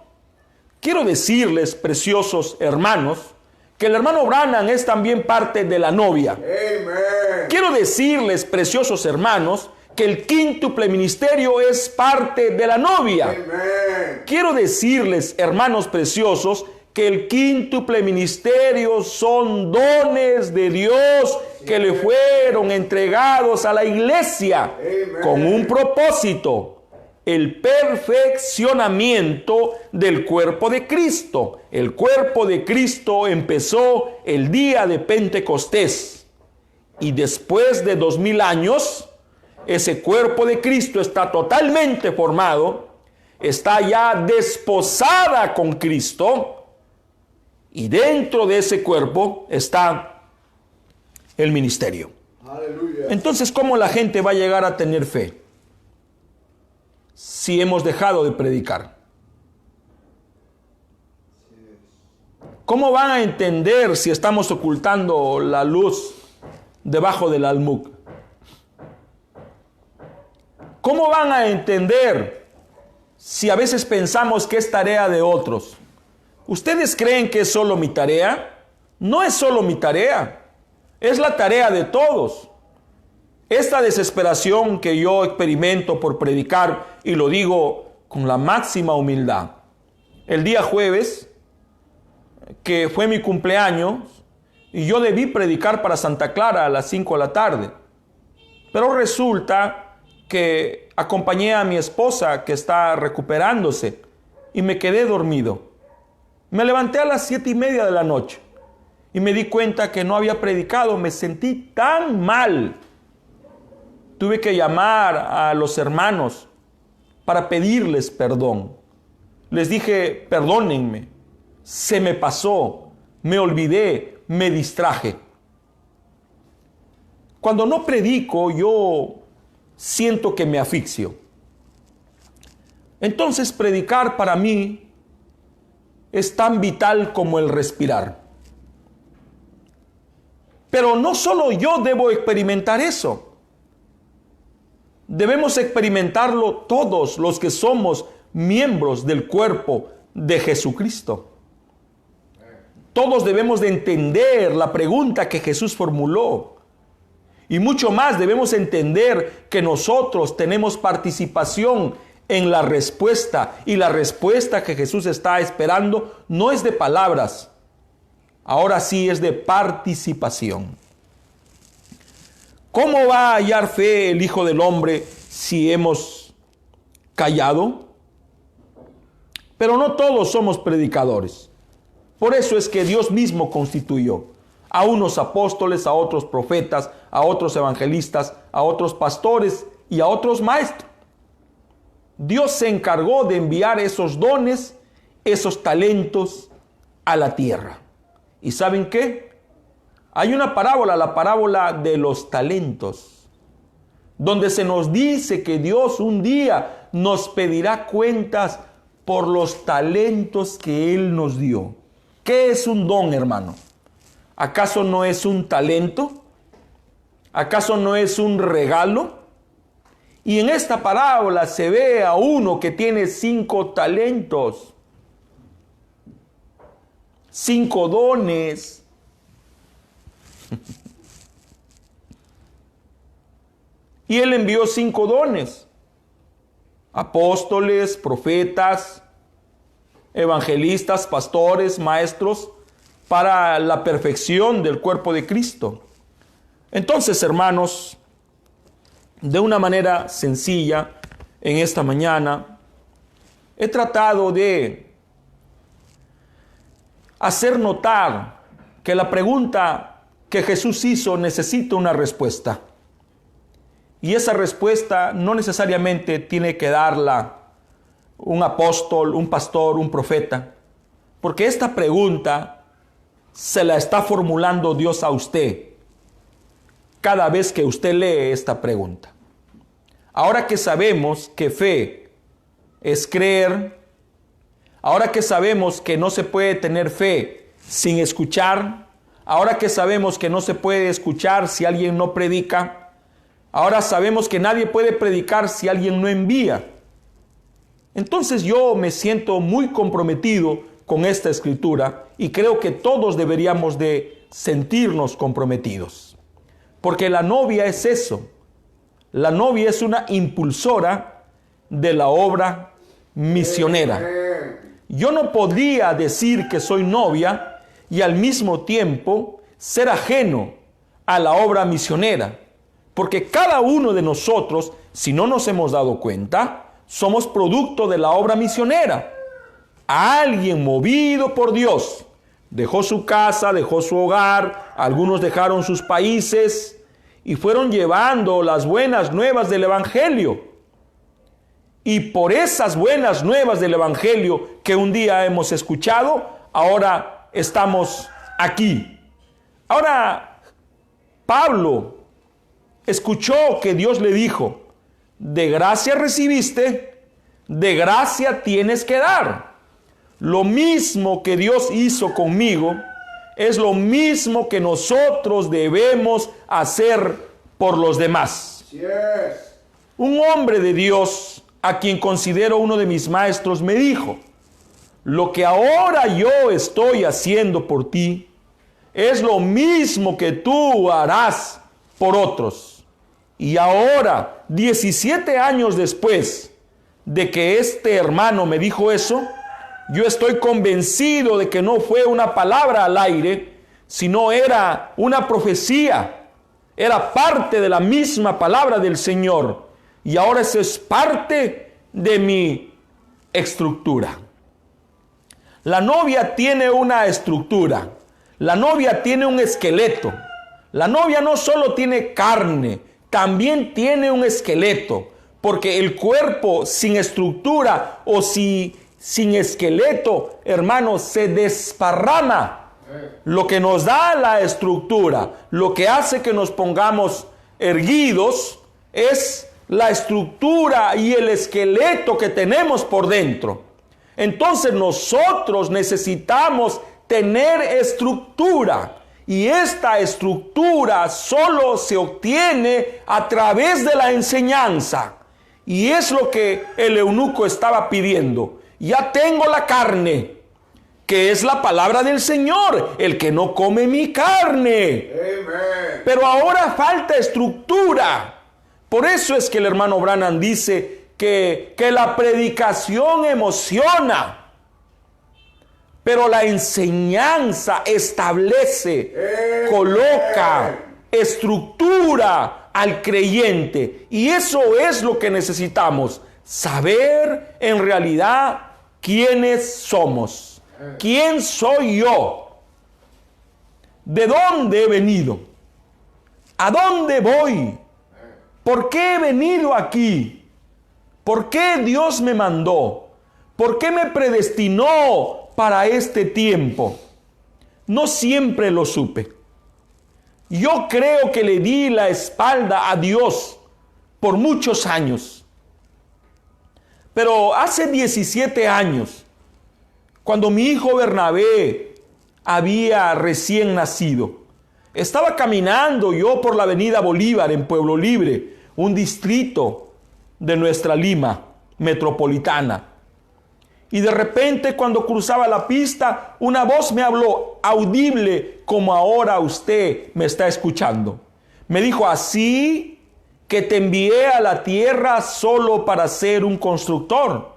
Speaker 2: Quiero decirles, preciosos hermanos, que el hermano Branham es también parte de la novia. Amen. Quiero decirles, preciosos hermanos, que el quíntuple ministerio es parte de la novia. Amen. Quiero decirles, hermanos preciosos, que el quíntuple ministerio son dones de Dios que le fueron entregados a la iglesia con un propósito: el perfeccionamiento del cuerpo de Cristo. El cuerpo de Cristo empezó el día de Pentecostés, y después de 2000 años, ese cuerpo de Cristo está totalmente formado, está ya desposada con Cristo, y dentro de ese cuerpo está el ministerio.
Speaker 1: Aleluya.
Speaker 2: Entonces, ¿cómo la gente va a llegar a tener fe si hemos dejado de predicar? ¿Cómo van a entender si estamos ocultando la luz debajo del almud? ¿Cómo van a entender si a veces pensamos que es tarea de otros? ¿Ustedes creen que es solo mi tarea? No es solo mi tarea, es la tarea de todos. Esta desesperación que yo experimento por predicar, y lo digo con la máxima humildad, el día jueves, que fue mi cumpleaños, y yo debí predicar para Santa Clara a las 5 de la tarde, pero resulta que acompañé a mi esposa, que está recuperándose, y me quedé dormido. Me levanté a las 7:30 de la noche y me di cuenta que no había predicado. Me sentí tan mal. Tuve que llamar a los hermanos para pedirles perdón. Les dije: perdónenme, se me pasó, me olvidé, me distraje. Cuando no predico, yo siento que me asfixio. Entonces, predicar para mí es tan vital como el respirar. Pero no solo yo debo experimentar eso. Debemos experimentarlo todos los que somos miembros del cuerpo de Jesucristo. Todos debemos de entender la pregunta que Jesús formuló. Y mucho más, debemos entender que nosotros tenemos participación en la respuesta, y la respuesta que Jesús está esperando no es de palabras, ahora sí es de participación. ¿Cómo va a hallar fe el Hijo del Hombre si hemos callado? Pero no todos somos predicadores. Por eso es que Dios mismo constituyó a unos apóstoles, a otros profetas, a otros evangelistas, a otros pastores y a otros maestros. Dios se encargó de enviar esos dones, esos talentos a la tierra. ¿Y saben qué? Hay una parábola, la parábola de los talentos, donde se nos dice que Dios un día nos pedirá cuentas por los talentos que Él nos dio. ¿Qué es un don, hermano? ¿Acaso no es un talento? ¿Acaso no es un regalo? Y en esta parábola se ve a uno que tiene 5 talentos, 5 dones. Y él envió 5 dones: apóstoles, profetas, evangelistas, pastores, maestros, para la perfección del cuerpo de Cristo. Entonces, hermanos, de una manera sencilla, en esta mañana, he tratado de hacer notar que la pregunta que Jesús hizo necesita una respuesta. Y esa respuesta no necesariamente tiene que darla un apóstol, un pastor, un profeta, porque esta pregunta se la está formulando Dios a usted cada vez que usted lee esta pregunta. Ahora que sabemos que fe es creer, ahora que sabemos que no se puede tener fe sin escuchar, ahora que sabemos que no se puede escuchar si alguien no predica, ahora sabemos que nadie puede predicar si alguien no envía. Entonces yo me siento muy comprometido con esta escritura y creo que todos deberíamos de sentirnos comprometidos. Porque la novia es eso. La novia es una impulsora de la obra misionera. yo no podría decir que soy novia y al mismo tiempo ser ajeno a la obra misionera, porque cada uno de nosotros, si no nos hemos dado cuenta, somos producto de la obra misionera. Alguien movido por Dios dejó su casa, dejó su hogar, algunos dejaron sus países y fueron llevando las buenas nuevas del Evangelio. Y por esas buenas nuevas del Evangelio que un día hemos escuchado, ahora estamos aquí. Ahora, Pablo escuchó que Dios le dijo: de gracia recibiste, de gracia tienes que dar. Lo mismo que Dios hizo conmigo, es lo mismo que nosotros debemos hacer por los demás. Yes. Un hombre de Dios, a quien considero uno de mis maestros, me dijo: lo que ahora yo estoy haciendo por ti, es lo mismo que tú harás por otros. Y ahora, 17 años después de que este hermano me dijo eso, yo estoy convencido de que no fue una palabra al aire, sino era una profecía. Era parte de la misma palabra del Señor. Y ahora eso es parte de mi estructura. La novia tiene una estructura. La novia tiene un esqueleto. La novia no solo tiene carne, también tiene un esqueleto. Porque el cuerpo sin estructura o sin esqueleto, hermano, se desparrama. Lo que nos da la estructura, lo que hace que nos pongamos erguidos, es la estructura y el esqueleto que tenemos por dentro. Entonces nosotros necesitamos tener estructura, y esta estructura solo se obtiene a través de la enseñanza. Y es lo que el eunuco estaba pidiendo. Ya tengo la carne, que es la palabra del Señor. El que no come mi carne. Amen. Pero ahora falta estructura. Por eso es que el hermano Branham dice que la predicación emociona, pero la enseñanza establece, coloca estructura al creyente. Y eso es lo que necesitamos, saber en realidad quiénes somos. ¿Quién soy yo? ¿De dónde he venido? ¿A dónde voy? ¿Por qué he venido aquí? ¿Por qué Dios me mandó? ¿Por qué me predestinó para este tiempo? No siempre lo supe. Yo creo que le di la espalda a Dios por muchos años. Pero hace 17 años, cuando mi hijo Bernabé había recién nacido, estaba caminando yo por la avenida Bolívar en Pueblo Libre, un distrito de nuestra Lima metropolitana. Y de repente, cuando cruzaba la pista, una voz me habló, audible como ahora usted me está escuchando. Me dijo: así que te envié a la tierra solo para ser un constructor.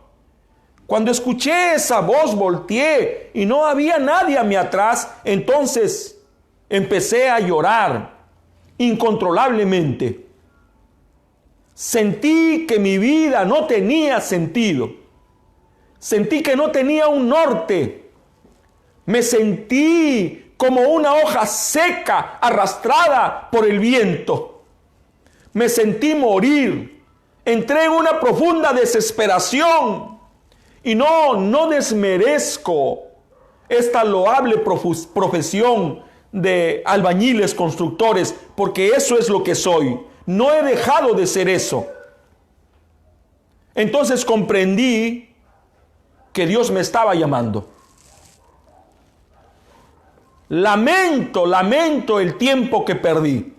Speaker 2: Cuando escuché esa voz, volteé y no había nadie a mi atrás. Entonces empecé a llorar incontrolablemente. Sentí que mi vida no tenía sentido. Sentí que no tenía un norte. Me sentí como una hoja seca arrastrada por el viento. Me sentí morir. Entré en una profunda desesperación. Y no desmerezco esta loable profesión de albañiles constructores, porque eso es lo que soy. No he dejado de ser eso. Entonces comprendí que Dios me estaba llamando. Lamento el tiempo que perdí.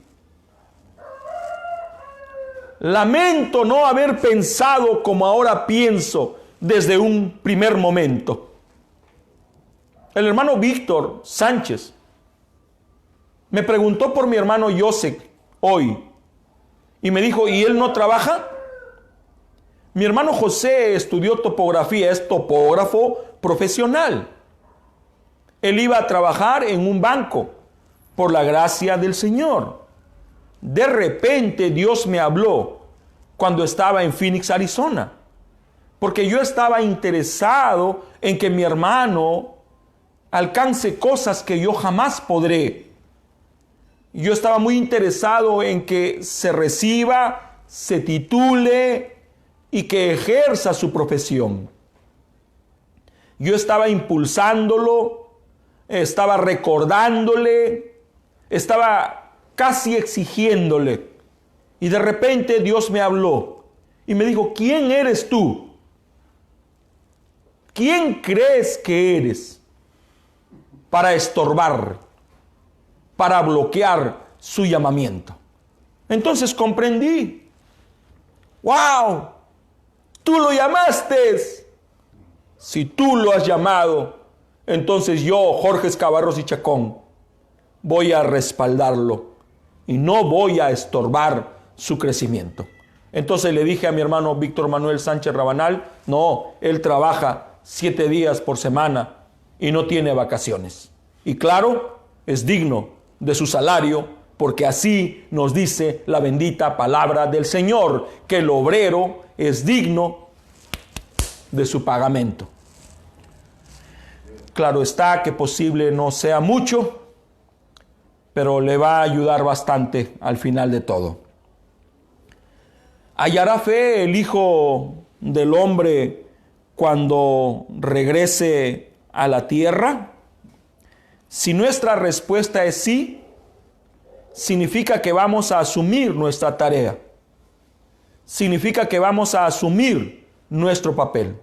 Speaker 2: Lamento no haber pensado como ahora pienso desde un primer momento. El hermano Víctor Sánchez me preguntó por mi hermano Joseph hoy y me dijo: ¿y él no trabaja? Mi hermano José estudió topografía, es topógrafo profesional. Él iba a trabajar en un banco por la gracia del Señor. De repente Dios me habló cuando estaba en Phoenix, Arizona, porque yo estaba interesado en que mi hermano alcance cosas que yo jamás podré. Yo estaba muy interesado en que se reciba, se titule y que ejerza su profesión. Yo estaba impulsándolo, estaba recordándole, estaba casi exigiéndole. Y de repente Dios me habló y me dijo: ¿quién eres tú? ¿Quién crees que eres para estorbar, para bloquear su llamamiento? Entonces comprendí. ¡Wow! Tú lo llamaste. Si tú lo has llamado, entonces yo, Jorge Escabarros y Chacón, voy a respaldarlo y no voy a estorbar su crecimiento. Entonces le dije a mi hermano Víctor Manuel Sánchez Rabanal: no, él trabaja 7 días por semana y no tiene vacaciones. Y claro, es digno de su salario, porque así nos dice la bendita palabra del Señor, que el obrero es digno de su pagamento. Claro está que posible no sea mucho, pero le va a ayudar bastante al final de todo. ¿Hallará fe el Hijo del Hombre cuando regrese a la tierra? Si nuestra respuesta es sí, significa que vamos a asumir nuestra tarea. Significa que vamos a asumir nuestro papel.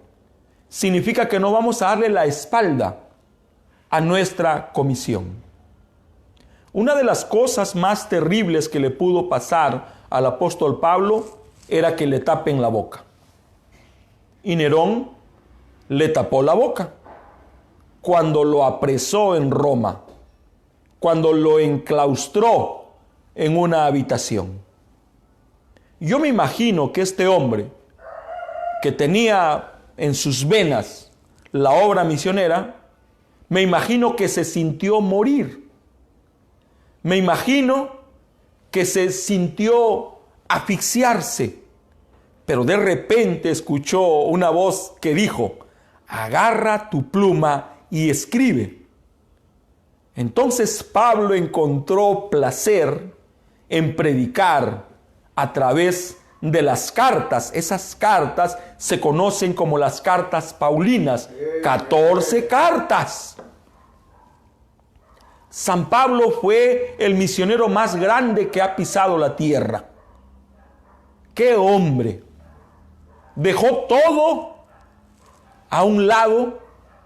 Speaker 2: Significa que no vamos a darle la espalda a nuestra comisión. Una de las cosas más terribles que le pudo pasar al apóstol Pablo era que le tapen la boca. Y Nerón le tapó la boca cuando lo apresó en Roma, cuando lo enclaustró en una habitación. Yo me imagino que este hombre, que tenía en sus venas la obra misionera, me imagino que se sintió morir. Me imagino que se sintió asfixiarse, pero de repente escuchó una voz que dijo: agarra tu pluma y escribe. Entonces Pablo encontró placer en predicar a través de las cartas. Esas cartas se conocen como las cartas paulinas, 14 cartas. San Pablo fue el misionero más grande que ha pisado la tierra. ¡Qué hombre! Dejó todo a un lado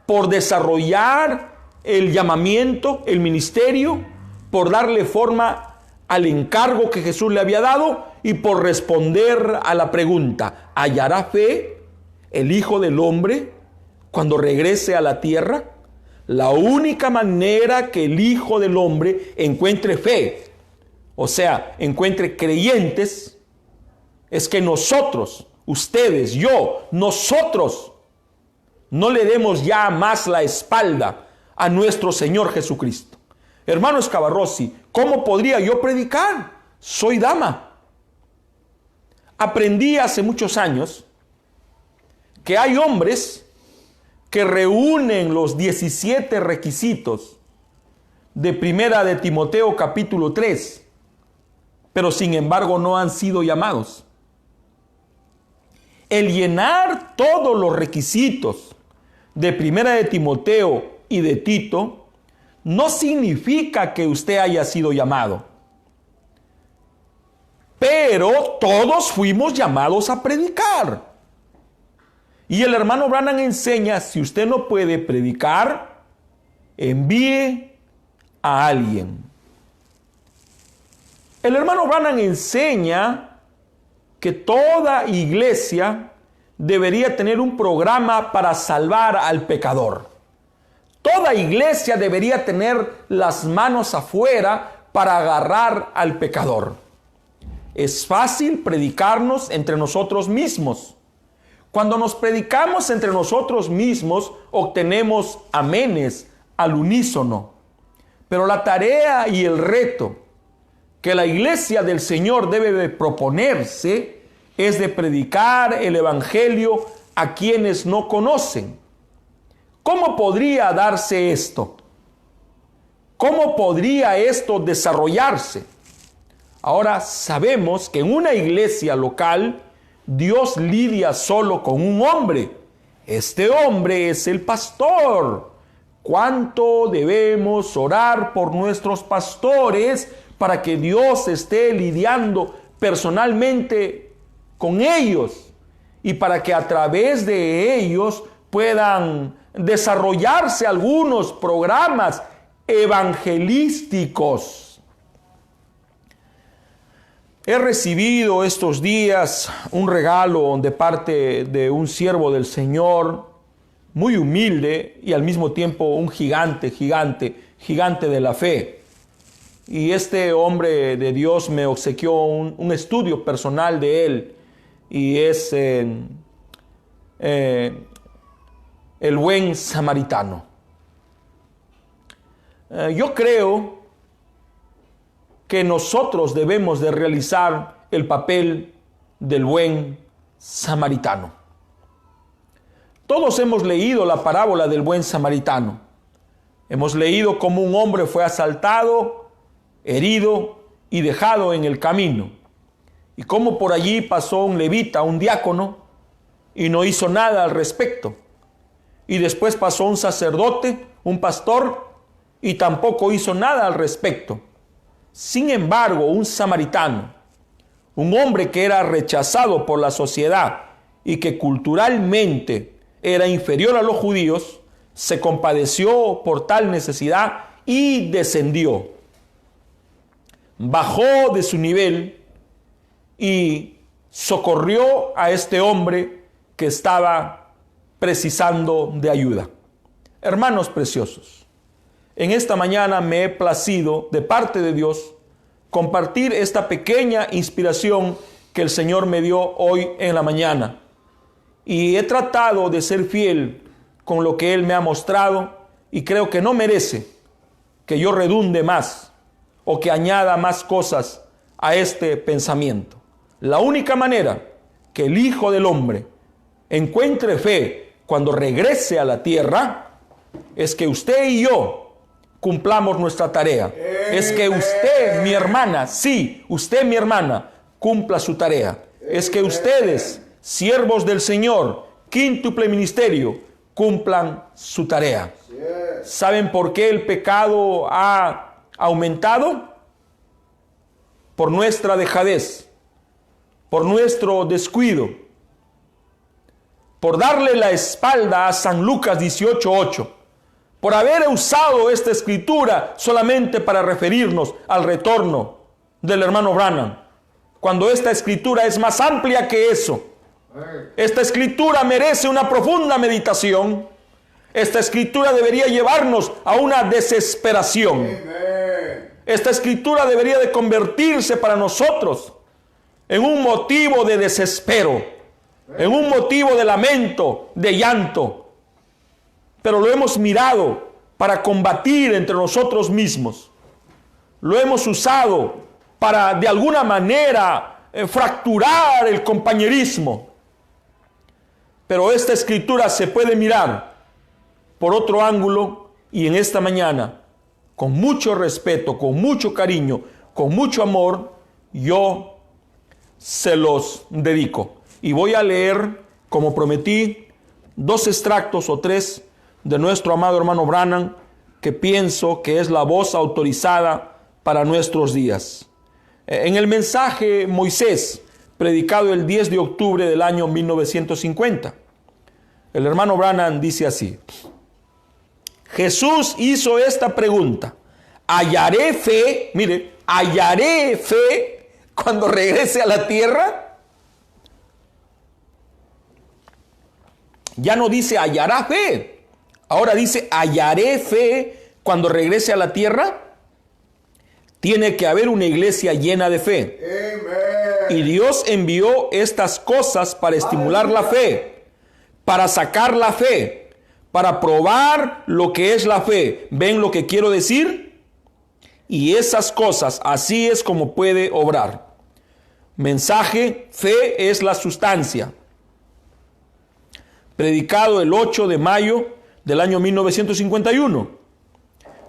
Speaker 2: por desarrollar el llamamiento, el ministerio, por darle forma al encargo que Jesús le había dado y por responder a la pregunta: ¿hallará fe el Hijo del Hombre cuando regrese a la tierra? La única manera que el Hijo del Hombre encuentre fe, o sea, encuentre creyentes, es que nosotros, ustedes, yo, nosotros, no le demos ya más la espalda a nuestro Señor Jesucristo. Hermano Escabarrossi, ¿cómo podría yo predicar? Soy dama. Aprendí hace muchos años que hay hombres que reúnen los 17 requisitos de Primera de Timoteo capítulo 3, pero sin embargo no han sido llamados. El llenar todos los requisitos de Primera de Timoteo y de Tito no significa que usted haya sido llamado. Pero todos fuimos llamados a predicar. Y el hermano Branham enseña: si usted no puede predicar, envíe a alguien. El hermano Branham enseña que toda iglesia debería tener un programa para salvar al pecador. Toda iglesia debería tener las manos afuera para agarrar al pecador. Es fácil predicarnos entre nosotros mismos, Cuando nos predicamos entre nosotros mismos, obtenemos amenes al unísono. Pero la tarea y el reto que la iglesia del Señor debe de proponerse es de predicar el evangelio a quienes no conocen. ¿Cómo podría darse esto? ¿Cómo podría esto desarrollarse? Ahora sabemos que en una iglesia local Dios lidia solo con un hombre. Este hombre es el pastor. ¿Cuánto debemos orar por nuestros pastores para que Dios esté lidiando personalmente con ellos y para que a través de ellos puedan desarrollarse algunos programas evangelísticos? He recibido estos días un regalo de parte de un siervo del Señor, muy humilde y al mismo tiempo un gigante de la fe. Y este hombre de Dios me obsequió un estudio personal de él, y es el buen samaritano. Yo creo que nosotros debemos de realizar el papel del buen samaritano. Todos hemos leído la parábola del buen samaritano. Hemos leído cómo un hombre fue asaltado, herido y dejado en el camino. Y cómo por allí pasó un levita, un diácono, y no hizo nada al respecto. Y después pasó un sacerdote, un pastor, y tampoco hizo nada al respecto. Sin embargo, un samaritano, un hombre que era rechazado por la sociedad y que culturalmente era inferior a los judíos, se compadeció por tal necesidad y descendió. Bajó de su nivel y socorrió a este hombre que estaba precisando de ayuda. Hermanos preciosos, en esta mañana me he placido de parte de Dios compartir esta pequeña inspiración que el Señor me dio hoy en la mañana. Y he tratado de ser fiel con lo que Él me ha mostrado, y creo que no merece que yo redunde más o que añada más cosas a este pensamiento. La única manera que el Hijo del Hombre encuentre fe cuando regrese a la tierra es que usted y yo cumplamos nuestra tarea. Es que usted, mi hermana, sí, usted, mi hermana, cumpla su tarea. Es que ustedes, siervos del Señor, quíntuple ministerio, cumplan su tarea. ¿Saben por qué el pecado ha aumentado? Por nuestra dejadez, por nuestro descuido, por darle la espalda a San Lucas 18:8, por haber usado esta escritura solamente para referirnos al retorno del hermano Branham, cuando esta escritura es más amplia que eso. Esta escritura merece una profunda meditación. Esta escritura debería llevarnos a una desesperación. Esta escritura debería de convertirse para nosotros en un motivo de desespero, en un motivo de lamento, de llanto. Pero lo hemos mirado para combatir entre nosotros mismos. Lo hemos usado para de alguna manera fracturar el compañerismo. Pero esta escritura se puede mirar por otro ángulo, y en esta mañana, con mucho respeto, con mucho cariño, con mucho amor, yo se los dedico. Y voy a leer, como prometí, 2 extractos o 3 de nuestro amado hermano Branham, que pienso que es la voz autorizada para nuestros días. En el mensaje Moisés, predicado el 10 de octubre del año 1950, el hermano Branham dice así: Jesús hizo esta pregunta: ¿hallaré fe? Mire, ¿hallaré fe cuando regrese a la tierra? Ya no dice hallará fe, ahora dice hallaré fe cuando regrese a la tierra. Tiene que haber una iglesia llena de fe. Amen. Y Dios envió estas cosas para estimular la fe. para sacar la fe, para probar lo que es la fe. ¿Ven lo que quiero decir? Y esas cosas, así es como puede obrar. Mensaje, fe es la sustancia. Predicado el 8 de mayo del año 1951.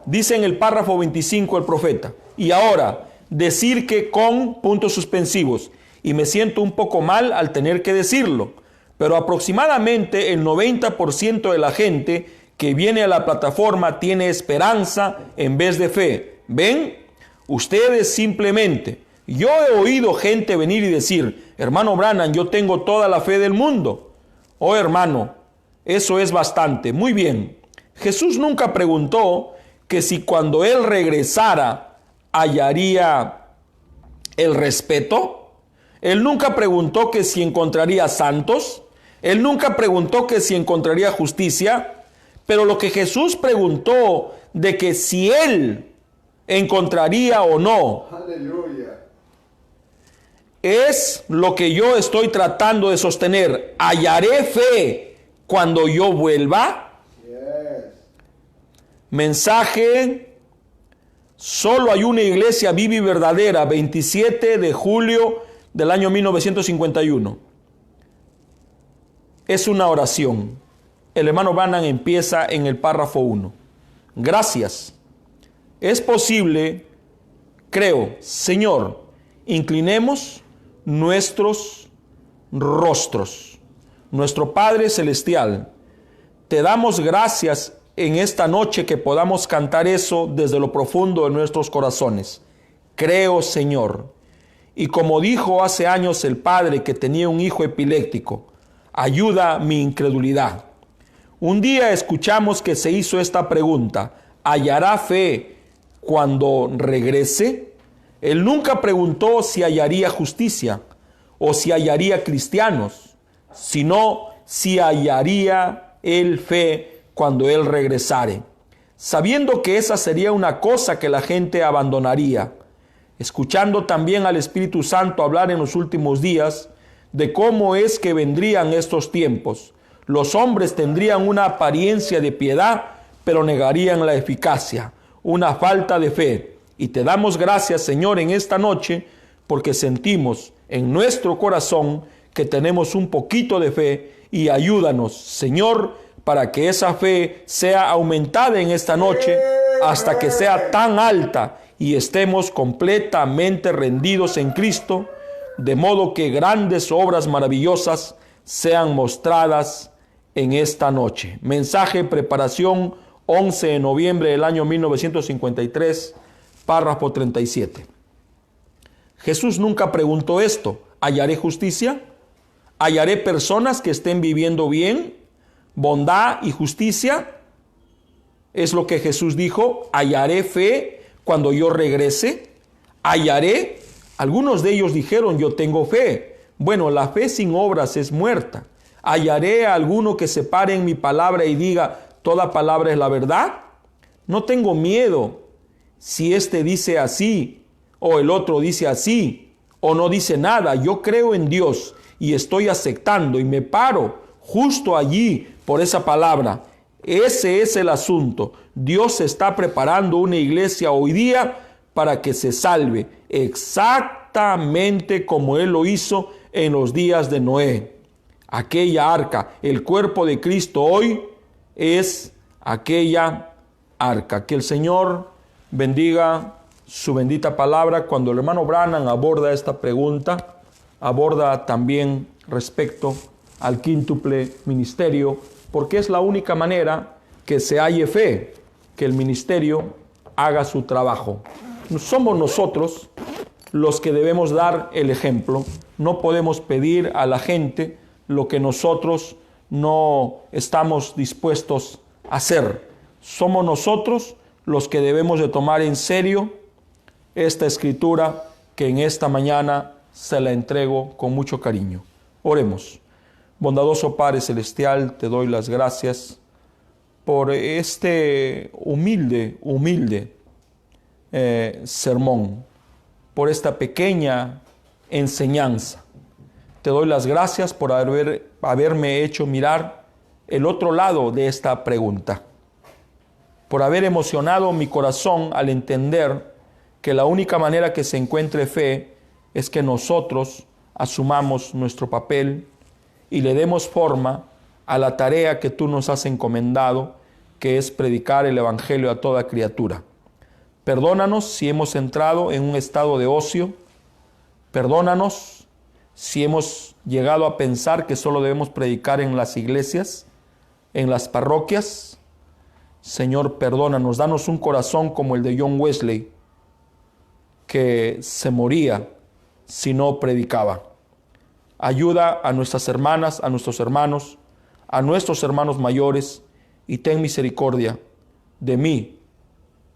Speaker 2: Dice en el párrafo 25 el profeta: y ahora, decir que con puntos suspensivos, y me siento un poco mal al tener que decirlo, pero aproximadamente el 90% de la gente que viene a la plataforma tiene esperanza en vez de fe. ¿Ven? Ustedes simplemente, yo he oído gente venir y decir: hermano Branham, yo tengo toda la fe del mundo. Oh hermano, eso es bastante. Muy bien. Jesús nunca preguntó que si cuando Él regresara hallaría el respeto. Él nunca preguntó que si encontraría santos. Él nunca preguntó que si encontraría justicia. Pero lo que Jesús preguntó de que si Él encontraría o no,
Speaker 1: Aleluya,
Speaker 2: es lo que yo estoy tratando de sostener. ¿Hallaré fe cuando yo vuelva? Mensaje: solo hay una iglesia viva y verdadera, 27 de julio del año 1951. Es una oración. El hermano Branham empieza en el párrafo 1. Gracias. Es posible, creo, Señor, inclinemos nuestros rostros. Nuestro Padre Celestial, te damos gracias en esta noche que podamos cantar eso desde lo profundo de nuestros corazones. Creo, Señor. Y como dijo hace años el padre que tenía un hijo epiléptico, ayuda mi incredulidad. Un día escuchamos que se hizo esta pregunta: ¿hallará fe cuando regrese? Él nunca preguntó si hallaría justicia o si hallaría cristianos, sino si hallaría él fe cuando Él regresare, sabiendo que esa sería una cosa que la gente abandonaría, escuchando también al Espíritu Santo hablar en los últimos días de cómo es que vendrían estos tiempos. Los hombres tendrían una apariencia de piedad, pero negarían la eficacia, una falta de fe. Y te damos gracias, Señor, en esta noche, porque sentimos en nuestro corazón que tenemos un poquito de fe, y ayúdanos, Señor, para que esa fe sea aumentada en esta noche hasta que sea tan alta y estemos completamente rendidos en Cristo, de modo que grandes obras maravillosas sean mostradas en esta noche. Mensaje, preparación, 11 de noviembre del año 1953, párrafo 37. Jesús nunca preguntó esto: ¿hallaré justicia? ¿Hallaré personas que estén viviendo bien? Bondad y justicia, es lo que Jesús dijo. ¿Hallaré fe cuando yo regrese? ¿Hallaré? Algunos de ellos dijeron: yo tengo fe. Bueno, la fe sin obras es muerta. ¿Hallaré a alguno que se pare en mi palabra y diga: toda palabra es la verdad? No tengo miedo si este dice así o el otro dice así o no dice nada. Yo creo en Dios y estoy aceptando y me paro justo allí por esa palabra. Ese es el asunto. Dios está preparando una iglesia hoy día para que se salve, exactamente como Él lo hizo en los días de Noé. Aquella arca, el cuerpo de Cristo hoy es aquella arca. Que el Señor bendiga su bendita palabra. Cuando el hermano Branham aborda esta pregunta, aborda también respecto al quíntuple ministerio, porque es la única manera que se halle fe, que el ministerio haga su trabajo. Somos nosotros los que debemos dar el ejemplo. No podemos pedir a la gente lo que nosotros no estamos dispuestos a hacer. Somos nosotros los que debemos de tomar en serio esta escritura que en esta mañana se la entrego con mucho cariño. Oremos. Bondadoso Padre Celestial, te doy las gracias por este humilde sermón, por esta pequeña enseñanza. Te doy las gracias por haberme hecho mirar el otro lado de esta pregunta, por haber emocionado mi corazón al entender que la única manera que se encuentre fe es que nosotros asumamos nuestro papel y le demos forma a la tarea que tú nos has encomendado, que es predicar el Evangelio a toda criatura. Perdónanos si hemos entrado en un estado de ocio. Perdónanos si hemos llegado a pensar que solo debemos predicar en las iglesias, en las parroquias. Señor, perdónanos, danos un corazón como el de John Wesley, que se moría si no predicaba. Ayuda a nuestras hermanas, a nuestros hermanos mayores, y ten misericordia de mí,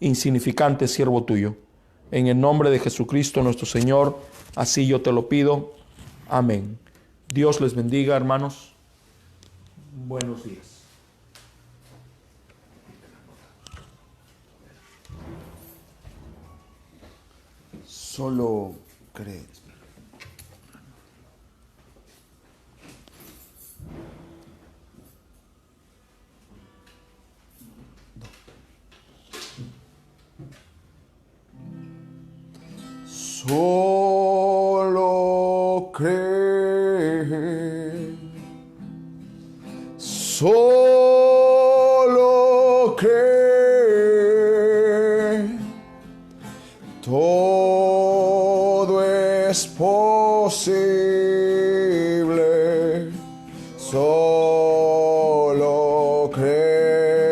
Speaker 2: insignificante siervo tuyo. En el nombre de Jesucristo nuestro Señor, así yo te lo pido. Amén. Dios les bendiga, hermanos. Buenos días.
Speaker 1: Solo cree. Solo cree. Solo cree. Todo es posible. Solo cree.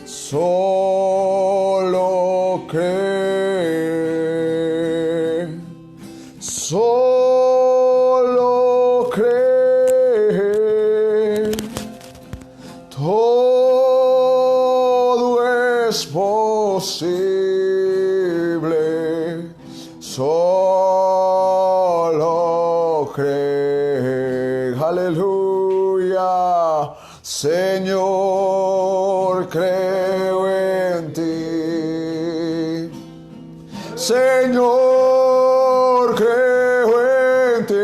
Speaker 1: Solo cree. Solo cree. Todo es posible. Solo cree. Aleluya. Señor, creo en ti. Señor, creo en ti.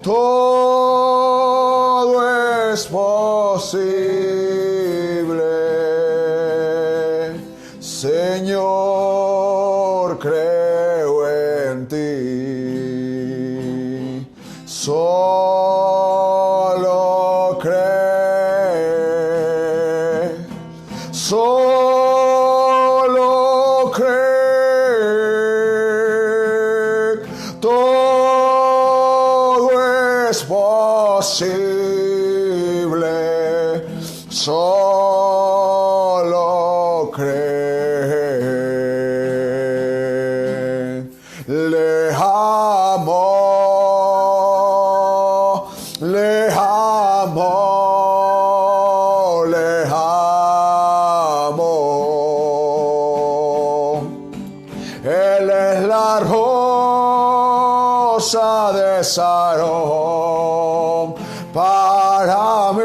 Speaker 1: Todo es posible. Señor, creo en ti. Solo cree. Solo cree. Todo es posible. Solo cree. Le amo. Le amo. Le amo. Él es la rosa de Sarón para mí.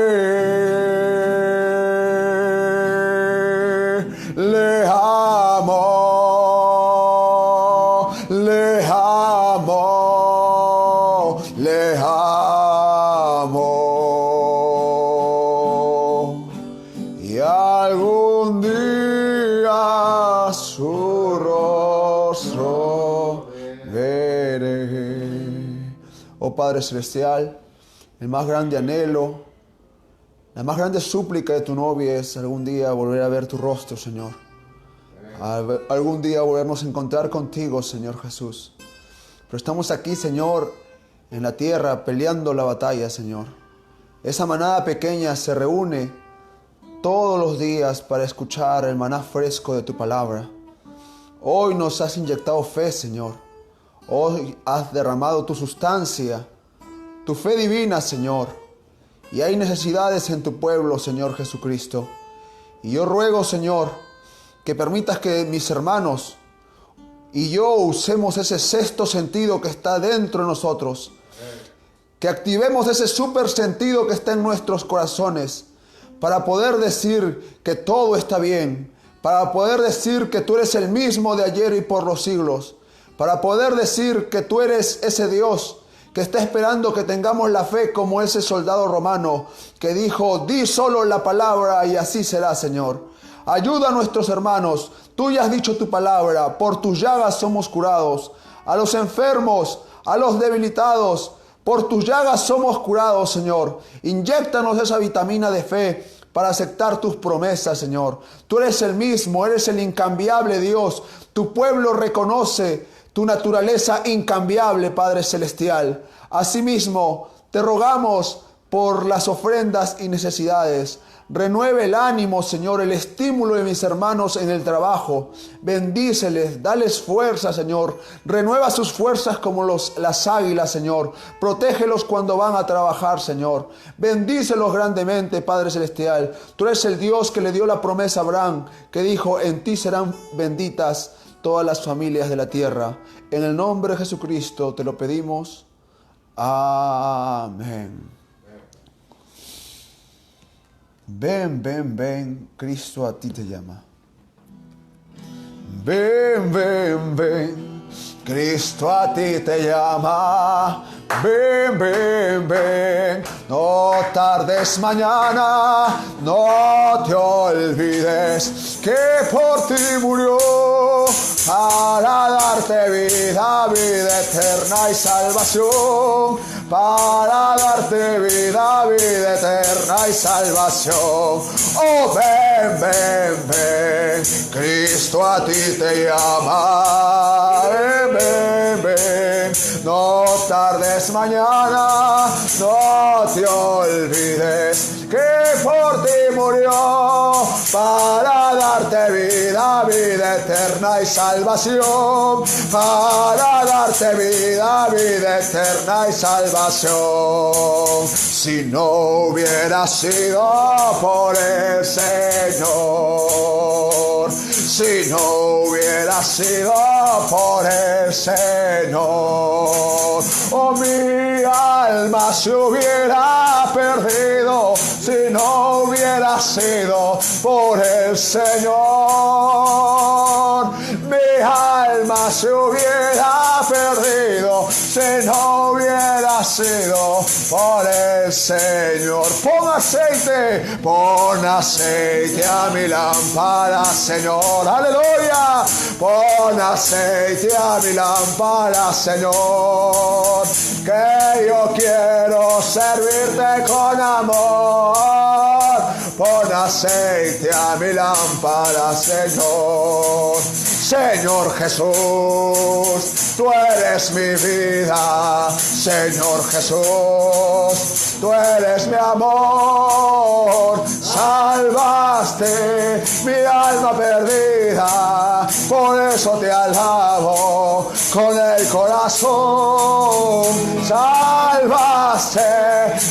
Speaker 1: Le amo, le amo, le amo. Y algún día su rostro veré. Oh Padre Celestial, el más grande anhelo, la más grande súplica de tu novia es algún día volver a ver tu rostro, Señor. Algún día volvernos a encontrar contigo, Señor Jesús. Pero estamos aquí, Señor, en la tierra peleando la batalla, Señor. Esa manada pequeña se reúne todos los días para escuchar el maná fresco de tu palabra. Hoy nos has inyectado fe, Señor. Hoy has derramado tu sustancia, tu fe divina, Señor. Y hay necesidades en tu pueblo, Señor Jesucristo. Y yo ruego, Señor, que permitas que mis hermanos y yo usemos ese sexto sentido que está dentro de nosotros. Que activemos ese super sentido que está en nuestros corazones para poder decir que todo está bien. Para poder decir que tú eres el mismo de ayer y por los siglos. Para poder decir que tú eres ese Dios que está esperando que tengamos la fe como ese soldado romano que dijo: di solo la palabra y así será, Señor. Ayuda a nuestros hermanos. Tú ya has dicho tu palabra, por tus llagas somos curados. A los enfermos, a los debilitados, por tus llagas somos curados, Señor. Inyéctanos esa vitamina de fe para aceptar tus promesas, Señor. Tú eres el mismo, eres el incambiable Dios. Tu pueblo reconoce tu naturaleza incambiable, Padre Celestial. Asimismo, te rogamos por las ofrendas y necesidades. Renueve el ánimo, Señor, el estímulo de mis hermanos en el trabajo. Bendíceles, dales fuerza, Señor. Renueva sus fuerzas como las águilas, Señor. Protégelos cuando van a trabajar, Señor. Bendícelos grandemente, Padre Celestial. Tú eres el Dios que le dio la promesa a Abraham, que dijo: en ti serán benditas todas las familias de la tierra. En el nombre de Jesucristo te lo pedimos. Amén. Ven, ven, ven, Cristo a ti te llama. Ven, ven, ven, Cristo a ti te llama. Ven, ven, ven, no tardes mañana, no te olvides que por ti murió para darte vida, vida eterna y salvación. Para darte vida, vida eterna y salvación. Oh, ven, ven, ven, Cristo a ti te llama. Ven, ven, ven, no tardes mañana, no te olvides que por ti murió para darte vida, vida eterna y salvación. Para darte vida, vida eterna y salvación. Si no hubiera sido por el Señor, si no hubiera sido por el Señor, oh, mi alma se hubiera perdido si no hubiera sido por el Señor. Mi alma se hubiera perdido si no hubiera sido por el Señor. Pon aceite a mi lámpara, Señor. Aleluya. Pon aceite a mi lámpara, Señor, que yo quiero servirte con amor. Pon aceite a mi lámpara, Señor. Señor Jesús, tú eres mi vida. Señor Jesús, tú eres mi amor. Salvaste mi alma perdida, por eso te alabo con el corazón. Salvaste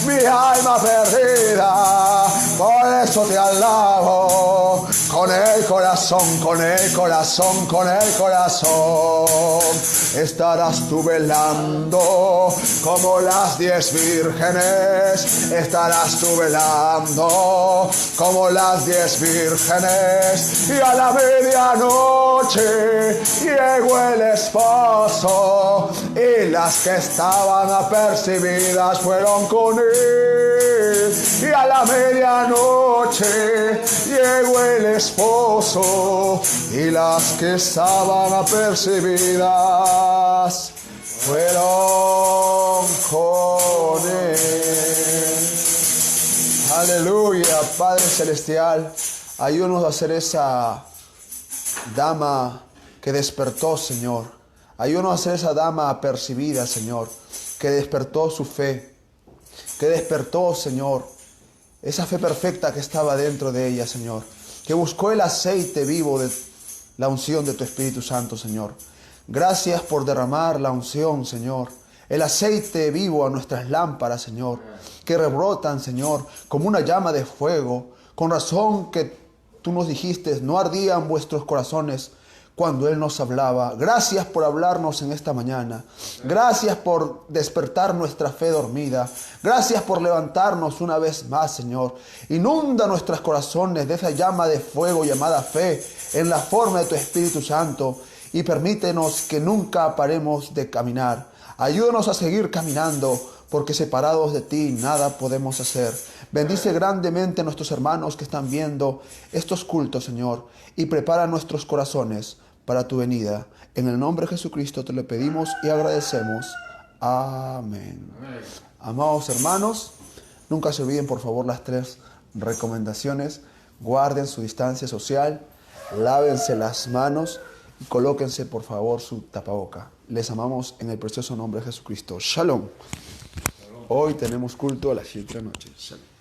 Speaker 1: mi alma perdida, por eso te alabo con el corazón, con el corazón, con el corazón. Estarás tú velando como las 10 vírgenes. Estarás tú velando como las 10 vírgenes. Y a la medianoche llegó el esposo, y las que estaban apercibidas fueron con él. Y a la medianoche llegó el esposo, y las que estaban apercibidas fueron con él. Aleluya. Padre Celestial, ayúdanos a ser esa dama que despertó, Señor. Ayúdanos a ser esa dama apercibida, Señor, que despertó su fe, que despertó, Señor, esa fe perfecta que estaba dentro de ella, Señor, que buscó el aceite vivo de la unción de tu Espíritu Santo, Señor. Gracias por derramar la unción, Señor, el aceite vivo a nuestras lámparas, Señor, que rebrotan, Señor, como una llama de fuego. Con razón que tú nos dijiste, no ardían vuestros corazones cuando Él nos hablaba. Gracias por hablarnos en esta mañana. Gracias por despertar nuestra fe dormida. Gracias por levantarnos una vez más, Señor. Inunda nuestros corazones de esa llama de fuego llamada fe en la forma de tu Espíritu Santo, y permítenos que nunca paremos de caminar. Ayúdanos a seguir caminando, porque separados de ti nada podemos hacer. Bendice grandemente a nuestros hermanos que están viendo estos cultos, Señor, y prepara nuestros corazones para tu venida. En el nombre de Jesucristo te lo pedimos y agradecemos. Amén. Amados hermanos, nunca se olviden, por favor, las 3 recomendaciones. Guarden su distancia social, lávense las manos y colóquense, por favor, su tapaboca. Les amamos en el precioso nombre de Jesucristo. Shalom. Hoy tenemos culto a las 7 de la noche. Shalom.